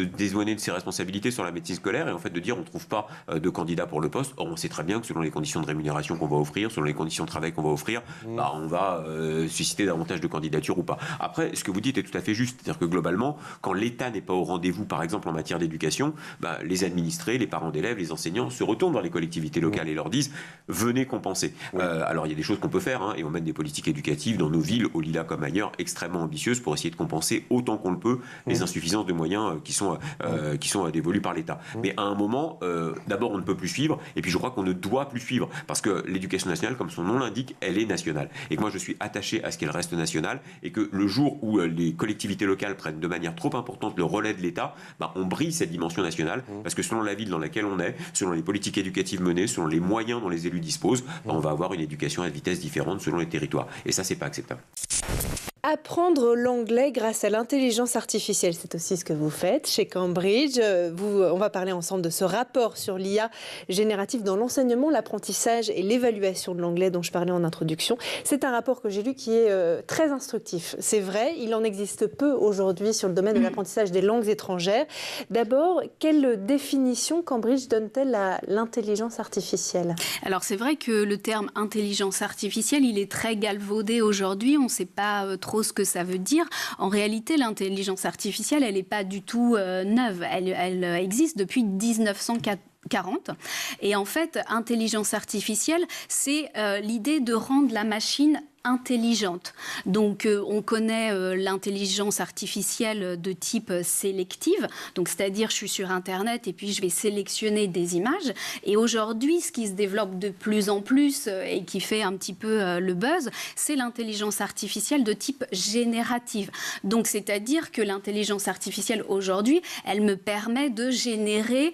dédouaner de ses responsabilités sur la médecine scolaire et en fait de dire on ne trouve pas de candidat pour le poste. Or, on sait très bien que selon les conditions de rémunération qu'on va offrir, selon les conditions de travail qu'on va offrir, on va susciter davantage de candidatures ou pas. Après, ce que vous dites est tout à fait juste. C'est-à-dire que globalement, quand l'État n'est pas au rendez-vous, par exemple en matière d'éducation, les administrés, les parents d'élèves, les enseignants se retournent vers les collectivités locales et leur disent venez compenser. Alors il y a des choses qu'on peut faire et on mène des politiques éducatives dans nos villes, au Lila comme ailleurs, extrêmement ambitieuses pour essayer de compenser autant qu'on le peut les insuffisances de moyens qui sont dévolus par l'État. Mais à un moment, d'abord on ne peut plus suivre et puis je crois qu'on ne doit plus suivre parce que l'éducation nationale, comme son nom l'indique, elle est nationale. Et que moi je suis attaché à ce qu'elle reste nationale et que le jour où les collectivités locales prennent de manière trop importante le relais de l'État, on brise cette dimension nationale, parce que selon la ville dans laquelle on est, selon les politiques éducatives menées, selon les moyens dont les élus disposent, on va avoir une éducation à vitesse différente selon les territoires. Et ça, c'est pas acceptable. Apprendre l'anglais grâce à l'intelligence artificielle, c'est aussi ce que vous faites chez Cambridge. On va parler ensemble de ce rapport sur l'IA générative dans l'enseignement, l'apprentissage et l'évaluation de l'anglais dont je parlais en introduction. C'est un rapport que j'ai lu qui est très instructif. C'est vrai, il en existe peu aujourd'hui sur le domaine de l'apprentissage des langues étrangères. D'abord, quelle définition Cambridge donne-t-elle à l'intelligence artificielle ? Alors c'est vrai que le terme intelligence artificielle, il est très galvaudé aujourd'hui. On ne sait pas trop ce que ça veut dire. En réalité, l'intelligence artificielle, elle n'est pas du tout neuve. Elle existe depuis 1940. Et en fait, intelligence artificielle, c'est l'idée de rendre la machine intelligente. Donc, on connaît l'intelligence artificielle de type sélective, donc c'est-à-dire je suis sur Internet et puis je vais sélectionner des images. Et aujourd'hui, ce qui se développe de plus en plus et qui fait un petit peu le buzz, c'est l'intelligence artificielle de type générative. Donc, c'est-à-dire que l'intelligence artificielle aujourd'hui, elle me permet de générer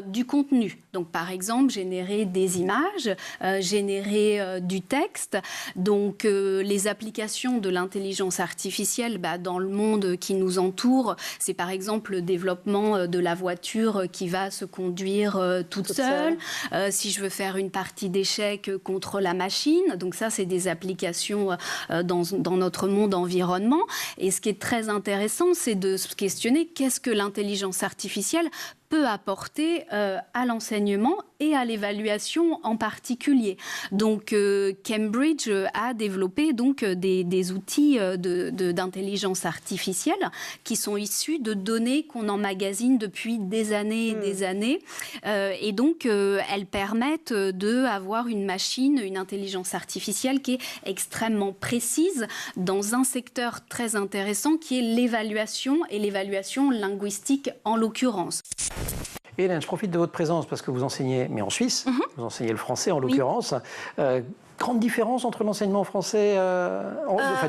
du contenu. Donc, par exemple, générer des images, générer du texte. Donc, les applications de l'intelligence artificielle dans le monde qui nous entoure, c'est par exemple le développement de la voiture qui va se conduire toute seule. Si je veux faire une partie d'échecs contre la machine, donc ça, c'est des applications dans notre monde environnement. Et ce qui est très intéressant, c'est de se questionner qu'est-ce que l'intelligence artificielle peut apporter à l'enseignement et à l'évaluation en particulier. Donc Cambridge a développé donc des outils d'intelligence artificielle qui sont issus de données qu'on emmagasine depuis des années et des années. Et donc elles permettent d'avoir une machine, une intelligence artificielle qui est extrêmement précise dans un secteur très intéressant qui est l'évaluation et l'évaluation linguistique en l'occurrence. Hélène, je profite de votre présence parce que vous enseignez, mais en Suisse, vous enseignez le français en l'occurrence. Grande différence entre l'enseignement français,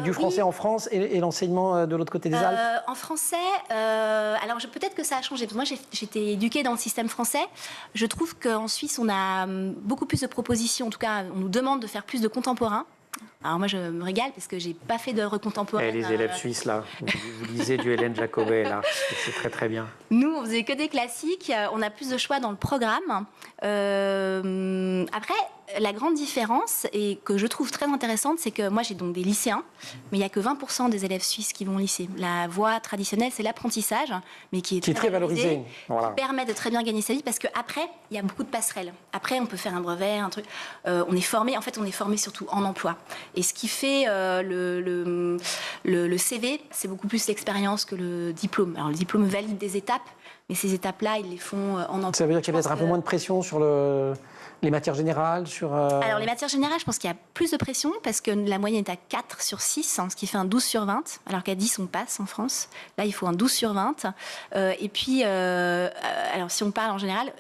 du français en France et l'enseignement de l'autre côté des Alpes ? En français, alors peut-être que ça a changé. Moi, j'étais éduquée dans le système français. Je trouve qu'en Suisse, on a beaucoup plus de propositions. En tout cas, on nous demande de faire plus de contemporain. Alors moi, je me régale parce que j'ai pas fait d'œuvre contemporaine. Les élèves suisses, là, vous lisez du Hélène Jacobet, là, c'est très très bien. Nous, on faisait que des classiques, on a plus de choix dans le programme. Après, la grande différence, et que je trouve très intéressante, c'est que moi, j'ai donc des lycéens, mais il n'y a que 20% des élèves suisses qui vont au lycée. La voie traditionnelle, c'est l'apprentissage, mais qui est très valorisé, qui permet de très bien gagner sa vie, parce qu'après, il y a beaucoup de passerelles. Après, on peut faire un brevet, un truc. On est formé surtout en emploi. Et ce qui fait le CV, c'est beaucoup plus l'expérience que le diplôme. Alors, le diplôme valide des étapes, mais ces étapes-là, ils les font en emploi. Ça veut dire qu'il y a peut-être un peu moins de pression sur Les matières générales sur... Alors, les matières générales, je pense qu'il y a plus de pression parce que la moyenne est à 4 sur 6, ce qui fait un 12 sur 20, alors qu'à 10, on passe en France. Là, il faut un 12 sur 20. Et puis, alors, si on parle en général,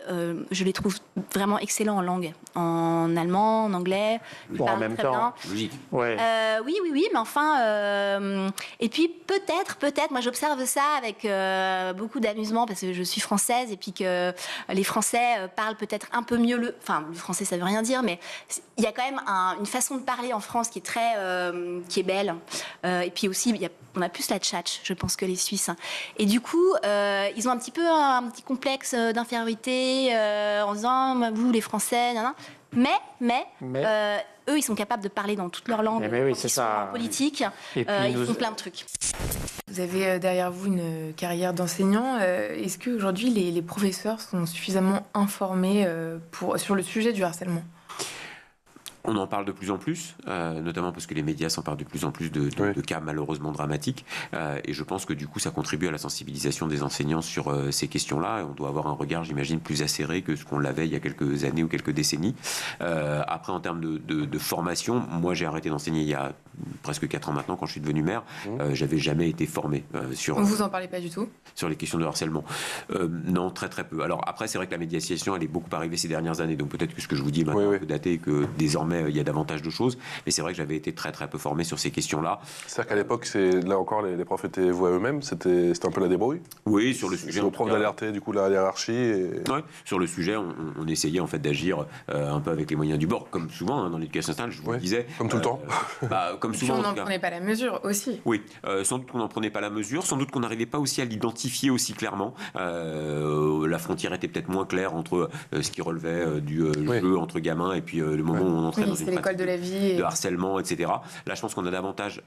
je les trouve vraiment excellents en langue. En allemand, en anglais. Bon, en même temps, logique. Ouais. Oui, mais enfin... et puis, peut-être, moi, j'observe ça avec beaucoup d'amusement parce que je suis française et puis que les Français parlent peut-être un peu mieux le français, ça veut rien dire, mais il y a quand même une façon de parler en France qui est très, qui est belle. Et puis aussi, on a plus la tchatch, je pense, que les Suisses. Et du coup, ils ont un petit complexe d'infériorité en disant, vous, les Français, nan, nan. Mais eux, ils sont capables de parler dans toutes leurs langues. Oui, c'est ça. En politique, ils font plein de trucs. Vous avez derrière vous une carrière d'enseignant. Est-ce qu'aujourd'hui, les professeurs sont suffisamment informés sur le sujet du harcèlement ? On en parle de plus en plus, notamment parce que les médias s'emparent de plus en plus de cas malheureusement dramatiques. Et je pense que du coup, ça contribue à la sensibilisation des enseignants sur ces questions-là. Et on doit avoir un regard, j'imagine, plus acéré que ce qu'on l'avait il y a quelques années ou quelques décennies. Après, en termes de formation, moi, j'ai arrêté d'enseigner il y a presque 4 ans maintenant, quand je suis devenu maire. J'avais jamais été formé sur... Vous en parlez pas du tout ? Sur les questions de harcèlement. Non, très très peu. Alors après, c'est vrai que la médiation, elle est beaucoup arrivée ces dernières années. Donc peut-être que ce que je vous dis est maintenant un peu daté et que désormais, il y a davantage de choses, mais c'est vrai que j'avais été très très peu formé sur ces questions-là. C'est-à-dire qu'à l'époque, là encore, les profs étaient voués à eux-mêmes, c'était un peu la débrouille. Oui, sur le sujet. Sur le prof d'alerter du coup la hiérarchie. Oui, sur le sujet, on essayait en fait d'agir un peu avec les moyens du bord, comme souvent dans l'éducation nationale, je vous le disais. Comme tout le temps. Comme et souvent. Puis on n'en prenait pas la mesure aussi. Oui, sans doute qu'on n'en prenait pas la mesure, sans doute qu'on n'arrivait pas aussi à l'identifier aussi clairement. La frontière était peut-être moins claire entre ce qui relevait du jeu entre gamins et puis le moment où on entrait dans une pratique de la vie de harcèlement, etc. Là, je pense qu'on a davantage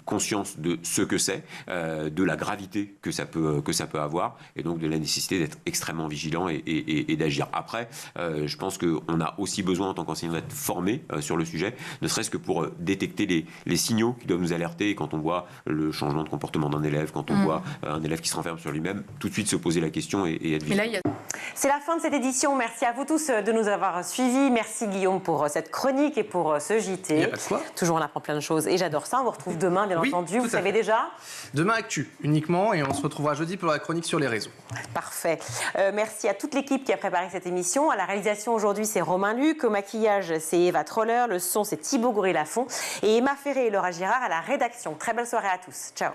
conscience de ce que c'est, de la gravité que ça peut avoir, et donc de la nécessité d'être extrêmement vigilant et d'agir. Après, je pense qu'on a aussi besoin, en tant qu'enseignant, d'être formé sur le sujet, ne serait-ce que pour détecter les signaux qui doivent nous alerter, quand on voit le changement de comportement d'un élève, quand on voit un élève qui se renferme sur lui-même, tout de suite se poser la question et être vigilant. C'est la fin de cette édition. Merci à vous tous de nous avoir suivis. Merci Guillaume pour cette chronique et pour ce JT. Il n'y a pas de quoi. Toujours on apprend plein de choses et j'adore ça. On vous retrouve demain, bien entendu. Vous savez déjà. Demain Actu uniquement et on se retrouvera jeudi pour la chronique sur les réseaux. Parfait. Merci à toute l'équipe qui a préparé cette émission. À la réalisation aujourd'hui, c'est Romain Luc. Au maquillage, c'est Eva Troller. Le son, c'est Thibaut Goury-Lafont. Et Emma Ferré et Laura Girard à la rédaction. Très belle soirée à tous. Ciao.